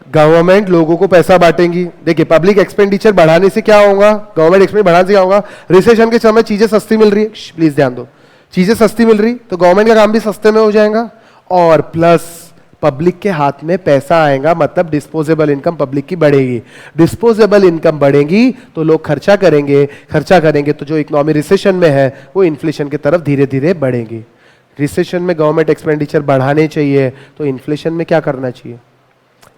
गवर्नमेंट लोगों को पैसा बांटेगी। देखिए पब्लिक एक्सपेंडिचर बढ़ाने से क्या होगा, गवर्नमेंट एक्सपेंडिचर बढ़ाने से क्या होगा, रिसेशन के समय चीजें सस्ती मिल रही है, प्लीज ध्यान दो, चीजें सस्ती मिल रही तो गवर्नमेंट का काम भी सस्ते में हो जाएगा, और प्लस पब्लिक के हाथ में पैसा आएगा, मतलब डिस्पोजेबल इनकम पब्लिक की बढ़ेगी। डिस्पोजेबल इनकम बढ़ेगी तो लोग खर्चा करेंगे, खर्चा करेंगे तो जो इकोनॉमी रिसेशन में है वो इन्फ्लेशन की तरफ धीरे धीरे बढ़ेगी। रिसेशन में गवर्नमेंट एक्सपेंडिचर बढ़ाने चाहिए तो इन्फ्लेशन में क्या करना चाहिए,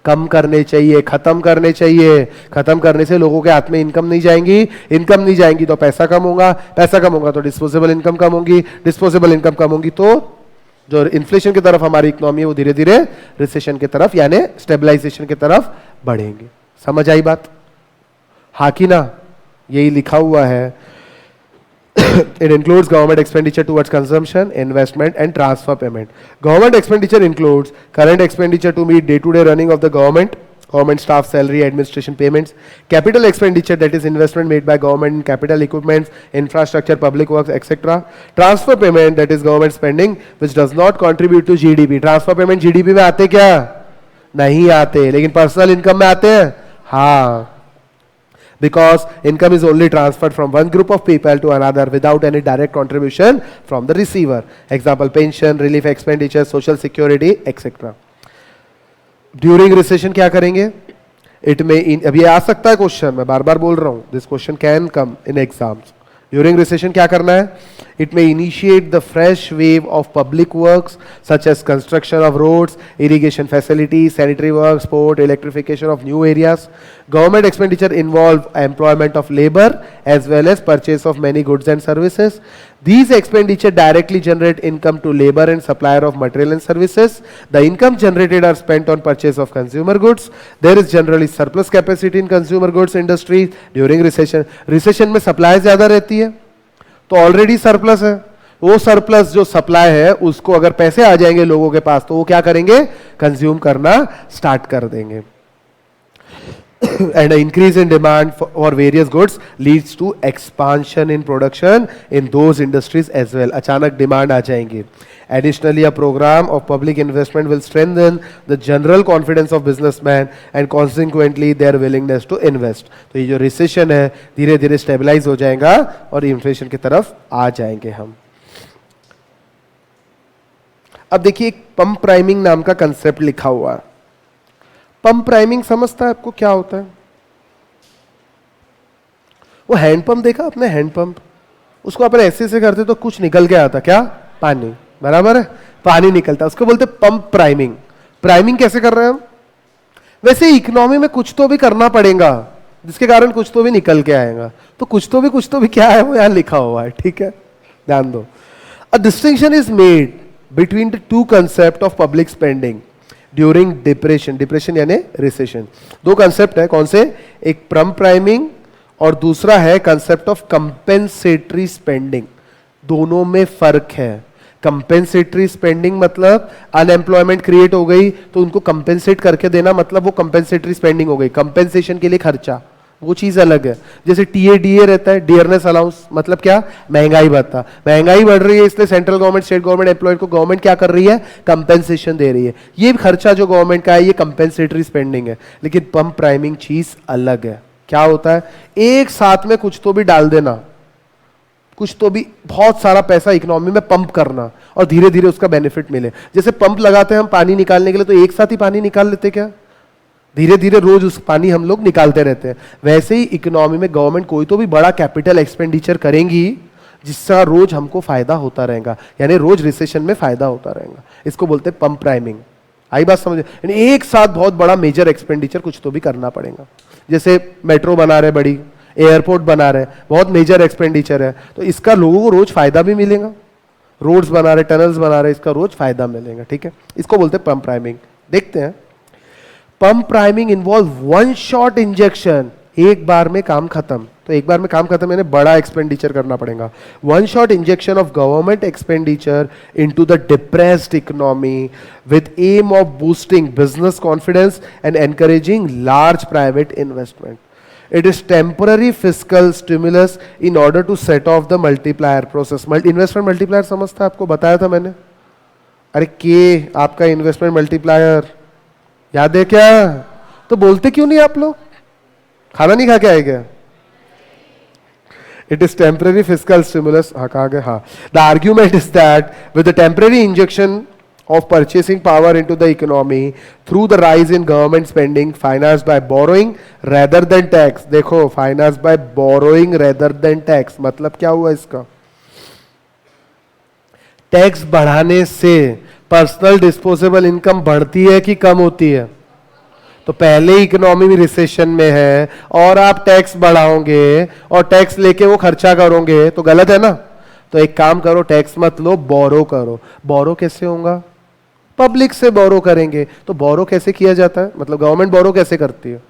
कम करने चाहिए, खत्म करने चाहिए। खत्म करने से लोगों के हाथ में इनकम नहीं जाएंगी, इनकम नहीं जाएंगी तो पैसा कम होगा, पैसा कम होगा तो डिस्पोजेबल इनकम कम होगी, डिस्पोजेबल इनकम कम होगी तो जो इन्फ्लेशन की तरफ हमारी इकोनॉमी है वो धीरे धीरे रिसेशन की तरफ यानी स्टेबलाइजेशन की तरफ बढ़ेंगे। समझ आई बात? हाँ कि ना? यही लिखा हुआ है। It includes government expenditure towards consumption, investment and transfer payment. Government expenditure includes current expenditure to meet day-to-day running of the government staff salary, administration payments, capital expenditure, that is investment made by government in capital equipments, infrastructure, public works, etc. Transfer payment, that is government spending which does not contribute to GDP. Transfer payment GDP में आते क्या? नहीं आते, लेकिन personal income में आते हैं, हाँ, because income is only transferred from one group of people to another without any direct contribution from the receiver. Example, pension, relief expenditure, social security, etc. During recession क्या करेंगे? इट में अभी आ सकता है क्वेश्चन, मैं बार बार बोल रहा हूं, this question can come in exams. During recession क्या करना है? It may initiate the fresh wave of public works such as construction of roads, irrigation facilities, sanitary work, sport, electrification of new areas. Government expenditure involve employment of labor as well as purchase of many goods and services. These expenditure directly generate income to labor and supplier of material and services. The income generated are spent on purchase of consumer goods. There is generally surplus capacity in consumer goods industry during recession. Recession में supply ज़्यादा रहती है तो already surplus है, वो surplus जो supply है उसको अगर पैसे आ जाएंगे लोगों के पास तो वो क्या करेंगे? कंज्यूम करना स्टार्ट कर देंगे. And an increase in demand for various goods leads to expansion in production in those industries as well. अचानक डिमांड आ जाएंगे. Additionally, a program of public investment will strengthen the general confidence of businessmen and consequently their willingness to invest. तो ये जो recession है धीरे धीरे stabilise हो जाएगा और इन्फ्लेशन की तरफ आ जाएंगे हम. अब देखिए एक पंप प्राइमिंग नाम का कंसेप्ट लिखा हुआ है। पंप प्राइमिंग समझता है आपको क्या होता है? वो हैंडपंप देखा आपने, हैंडपंप, उसको अपन ऐसे ऐसे करते तो कुछ निकल के आता, क्या? पानी, बराबर है, पानी निकलता, उसको बोलते पंप प्राइमिंग। प्राइमिंग कैसे कर रहे हैं हम? वैसे इकोनॉमी में कुछ तो भी करना पड़ेगा जिसके कारण कुछ तो भी निकल के आएगा, तो कुछ तो भी क्या है वो यहां लिखा हुआ है, ठीक है, ध्यान दो। A distinction is made between the two concept of public spending during depression, depression यानी रिसेशन। दो कंसेप्ट है, कौन से? एक पंप प्राइमिंग और दूसरा है कंसेप्ट ऑफ कंपेंसेटरी स्पेंडिंग। दोनों में फर्क है। कंपेंसेटरी स्पेंडिंग मतलब अनएम्प्लॉयमेंट क्रिएट हो गई तो उनको कंपेंसेट करके देना, मतलब वो कंपेंसेटरी स्पेंडिंग हो गई, कंपेंसेशन के लिए खर्चा, वो चीज अलग है। जैसे टीएडीए रहता है, डियरनेस अलाउंस, मतलब क्या? महंगाई भत्ता। महंगाई बढ़ रही है इसलिए central government state government employ को गवर्नमेंट क्या कर रही है? कंपेंसेशन दे रही है। ये खर्चा जो गवर्नमेंट का है ये कंपेंसेटरी स्पेंडिंग है। लेकिन पंप प्राइमिंग चीज अलग है। क्या होता है? एक साथ में कुछ तो भी डाल देना, कुछ तो भी बहुत सारा पैसा इकोनॉमी में पंप करना और धीरे धीरे उसका बेनिफिट मिले। जैसे पंप लगाते हैं हम पानी निकालने के लिए, तो एक साथ ही पानी निकाल लेते क्या? धीरे धीरे रोज उस पानी हम लोग निकालते रहते हैं। वैसे ही इकोनॉमी में गवर्नमेंट कोई तो भी बड़ा कैपिटल एक्सपेंडिचर करेंगी जिसका रोज हमको फायदा होता रहेगा, यानी रोज रिसेशन में फायदा होता रहेगा। इसको बोलते हैं पंप प्राइमिंग। आई बात समझ? यानी एक साथ बहुत बड़ा मेजर एक्सपेंडिचर कुछ तो भी करना पड़ेगा। जैसे मेट्रो बना रहे, बड़ी एयरपोर्ट बना रहे, बहुत मेजर एक्सपेंडिचर है, तो इसका लोगों को रोज फायदा भी मिलेगा। रोड्स बना रहे, टनल्स बना रहे, इसका रोज फायदा मिलेगा, ठीक है। इसको बोलते हैं पंप प्राइमिंग। देखते हैं। Pump priming involve one shot injection, एक बार में काम खत्म। तो एक बार में काम खत्म यानी बड़ा एक्सपेंडिचर करना पड़ेगा। One shot injection of government expenditure into the depressed economy with aim of boosting business confidence and encouraging large private investment. It is temporary fiscal stimulus in order to set off the multiplier process. Investment multiplier समझता है? आपको बताया था मैंने। अरे के आपका investment multiplier याद है क्या? तो बोलते क्यों नहीं आप लोग? खाना नहीं खा के आए क्या? It is temporary fiscal stimulus. हाँ, कहा गया? हाँ, the argument is that with the temporary injection of purchasing power into the economy through the rise in government spending financed by borrowing rather than tax. देखो, financed by borrowing rather than tax मतलब क्या हुआ इसका? Tax बढ़ाने से personal disposable income बढ़ती है कि कम होती है? तो पहले इकोनॉमी में रिसेशन में है और आप टैक्स बढ़ाओगे और टैक्स लेके वो खर्चा करोगे तो गलत है ना। तो एक काम करो, टैक्स मत लो, बोरो करो। बोरो कैसे होगा? पब्लिक से बोरो करेंगे। तो बोरो कैसे किया जाता है? मतलब गवर्नमेंट बोरो कैसे करती है?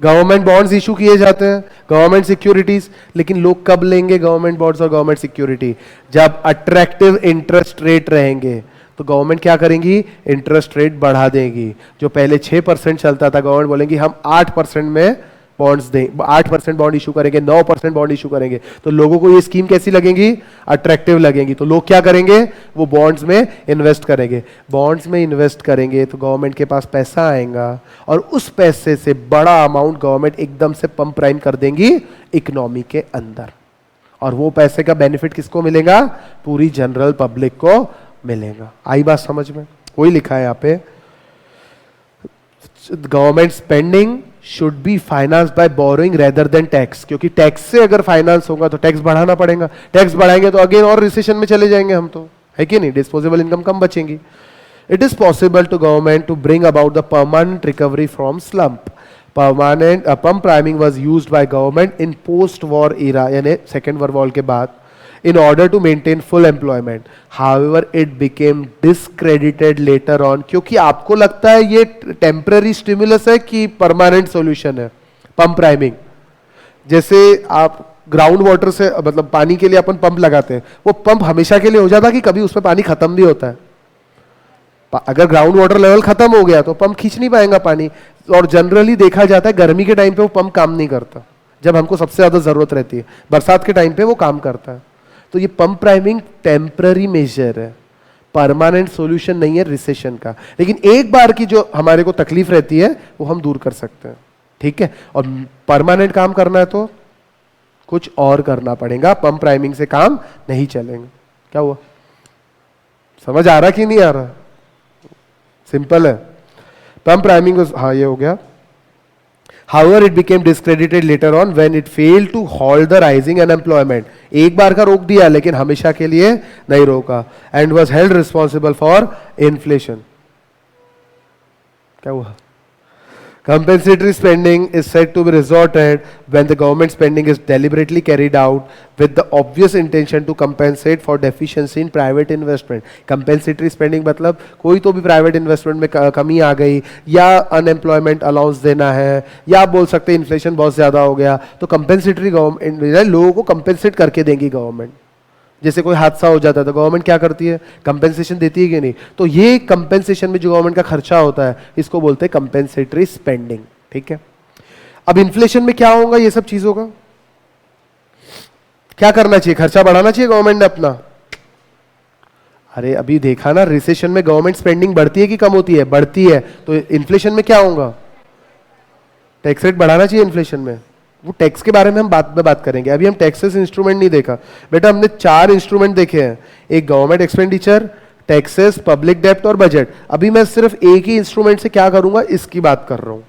गवर्नमेंट बॉन्ड्स इशू किए जाते हैं, गवर्नमेंट सिक्योरिटीज। लेकिन लोग कब लेंगे गवर्नमेंट बॉन्ड्स और गवर्नमेंट सिक्योरिटी? जब अट्रैक्टिव इंटरेस्ट रेट रहेंगे। तो गवर्नमेंट क्या करेंगी? इंटरेस्ट रेट बढ़ा देगी। जो पहले 6% चलता था, गवर्नमेंट बोलेंगी हम 8% में बॉन्ड्स दें, 8% बॉन्ड इशू करेंगे, 9% बॉन्ड इशू करेंगे। तो लोगों को ये स्कीम कैसी लगेगी? अट्रैक्टिव लगेगी। तो लोग क्या करेंगे? वो बॉन्ड्स में इन्वेस्ट करेंगे। बॉन्ड्स में इन्वेस्ट करेंगे तो गवर्नमेंट के पास पैसा आएगा और उस पैसे से बड़ा अमाउंट गवर्नमेंट एकदम से पंप प्राइम कर देंगी इकोनॉमी के अंदर। और वो पैसे का बेनिफिट किसको मिलेगा? पूरी जनरल पब्लिक को मिलेगा। आई बात समझ में? वही लिखा है यहाँ पे, government spending should be finance by borrowing rather than tax. क्योंकि टैक्स से अगर फाइनेंस होगा तो टैक्स बढ़ाना पड़ेगा, टैक्स बढ़ाएंगे तो अगेन और रिसेशन में चले जाएंगे हम, तो है कि नहीं? डिस्पोजेबल इनकम कम बचेंगी। It is possible to government to bring about the permanent recovery from slump. Permanent pump priming was used by government in post war era, यानी सेकेंड वर्ल्ड वॉर के बाद, in order to maintain full employment. However, it became discredited later on. क्योंकि आपको लगता है ये temporary stimulus है कि परमानेंट सॉल्यूशन है पंप प्राइमिंग। जैसे आप ग्राउंड वाटर से, मतलब पानी के लिए अपन पंप लगाते हैं, वो पंप हमेशा के लिए हो जाता है कि कभी उसमें पानी खत्म भी होता है? अगर ग्राउंड वाटर लेवल खत्म हो गया तो पंप खींच नहीं पाएगा पानी। और जनरली देखा जाता है गर्मी के टाइम पे वो पंप काम नहीं करता, जब हमको सबसे ज्यादा जरूरत रहती है। बरसात के टाइम पे वो काम करता है। तो ये पंप प्राइमिंग टेम्पररी मेजर है, परमानेंट सॉल्यूशन नहीं है रिसेशन का। लेकिन एक बार की जो हमारे को तकलीफ रहती है वो हम दूर कर सकते हैं, ठीक है। और परमानेंट काम करना है तो कुछ और करना पड़ेगा, पंप प्राइमिंग से काम नहीं चलेंगे। क्या हुआ? समझ आ रहा कि नहीं आ रहा? सिंपल है। पंप प्राइमिंग, हाँ ये हो गया। However, it became discredited later on when it failed to halt the rising unemployment. एक बार का रोक दिया लेकिन हमेशा के लिए नहीं रोका, and was held responsible for inflation. क्या हुआ? Compensatory spending is said to be resorted when the government spending is deliberately carried out with the obvious intention to compensate for deficiency in private investment. Compensatory spending मतलब कोई तो भी private investment में कमी आ गई, या unemployment allowance देना है, या आप बोल सकते हैं inflation बहुत ज़्यादा हो गया, तो compensatory गवर्नमेंट लोगों को compensate करके देंगी गवर्नमेंट। जैसे कोई हादसा हो जाता है तो गवर्नमेंट क्या करती है? कंपेंसेशन देती है कि नहीं? तो ये कंपेंसेशन में जो गवर्नमेंट का खर्चा होता है इसको बोलते हैं कंपेंसेटरी स्पेंडिंग। ठीक है, अब इन्फ्लेशन में क्या होगा? ये सब चीजों का क्या करना चाहिए? खर्चा बढ़ाना चाहिए गवर्नमेंट ने अपना? अरे अभी देखा ना, रिसेशन में गवर्नमेंट स्पेंडिंग बढ़ती है कि कम होती है? बढ़ती है। तो इन्फ्लेशन में क्या होगा? टैक्स रेट बढ़ाना चाहिए इन्फ्लेशन में। वो टैक्स के बारे में हम बाद में बात करेंगे, अभी हम टैक्सेस इंस्ट्रूमेंट नहीं देखा बेटा। हमने 4 इंस्ट्रूमेंट देखे हैं, एक गवर्नमेंट एक्सपेंडिचर, टैक्सेस, पब्लिक डेब्ट और बजट। अभी मैं सिर्फ एक ही इंस्ट्रूमेंट से क्या करूंगा इसकी बात कर रहा हूं।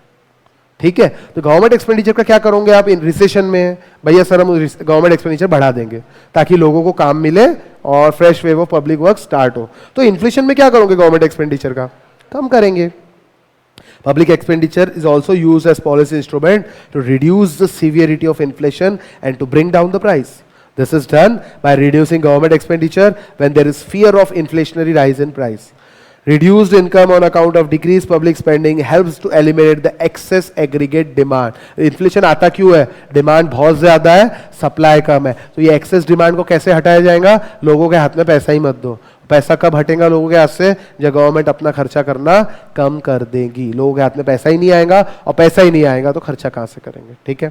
ठीक है, तो गवर्नमेंट एक्सपेंडिचर का क्या करोगे आप? इन रिसेशन में भैया सर हम गवर्नमेंट एक्सपेंडिचर बढ़ा देंगे ताकि लोगों को काम मिले और fresh wave of public work start हो। तो इन्फ्लेशन में क्या करोगे? गवर्नमेंट एक्सपेंडिचर का कम करेंगे। Public expenditure is also used as policy instrument to reduce the severity of inflation and to bring down the price. This is done by reducing government expenditure when there is fear of inflationary rise in price. Reduced income on account of decreased public spending helps to eliminate the excess aggregate demand. Inflation आता क्यों है? Demand बहुत ज्यादा है, supply कम है। तो ये excess demand को कैसे हटाया जाएगा? लोगों के हाथ में पैसा ही मत दो। पैसा कब हटेगा लोगों के हाथ से? जब गवर्नमेंट अपना खर्चा करना कम कर देगी। लोगों के हाथ में पैसा ही नहीं आएगा, और पैसा ही नहीं आएगा तो खर्चा कहां से करेंगे? ठीक है।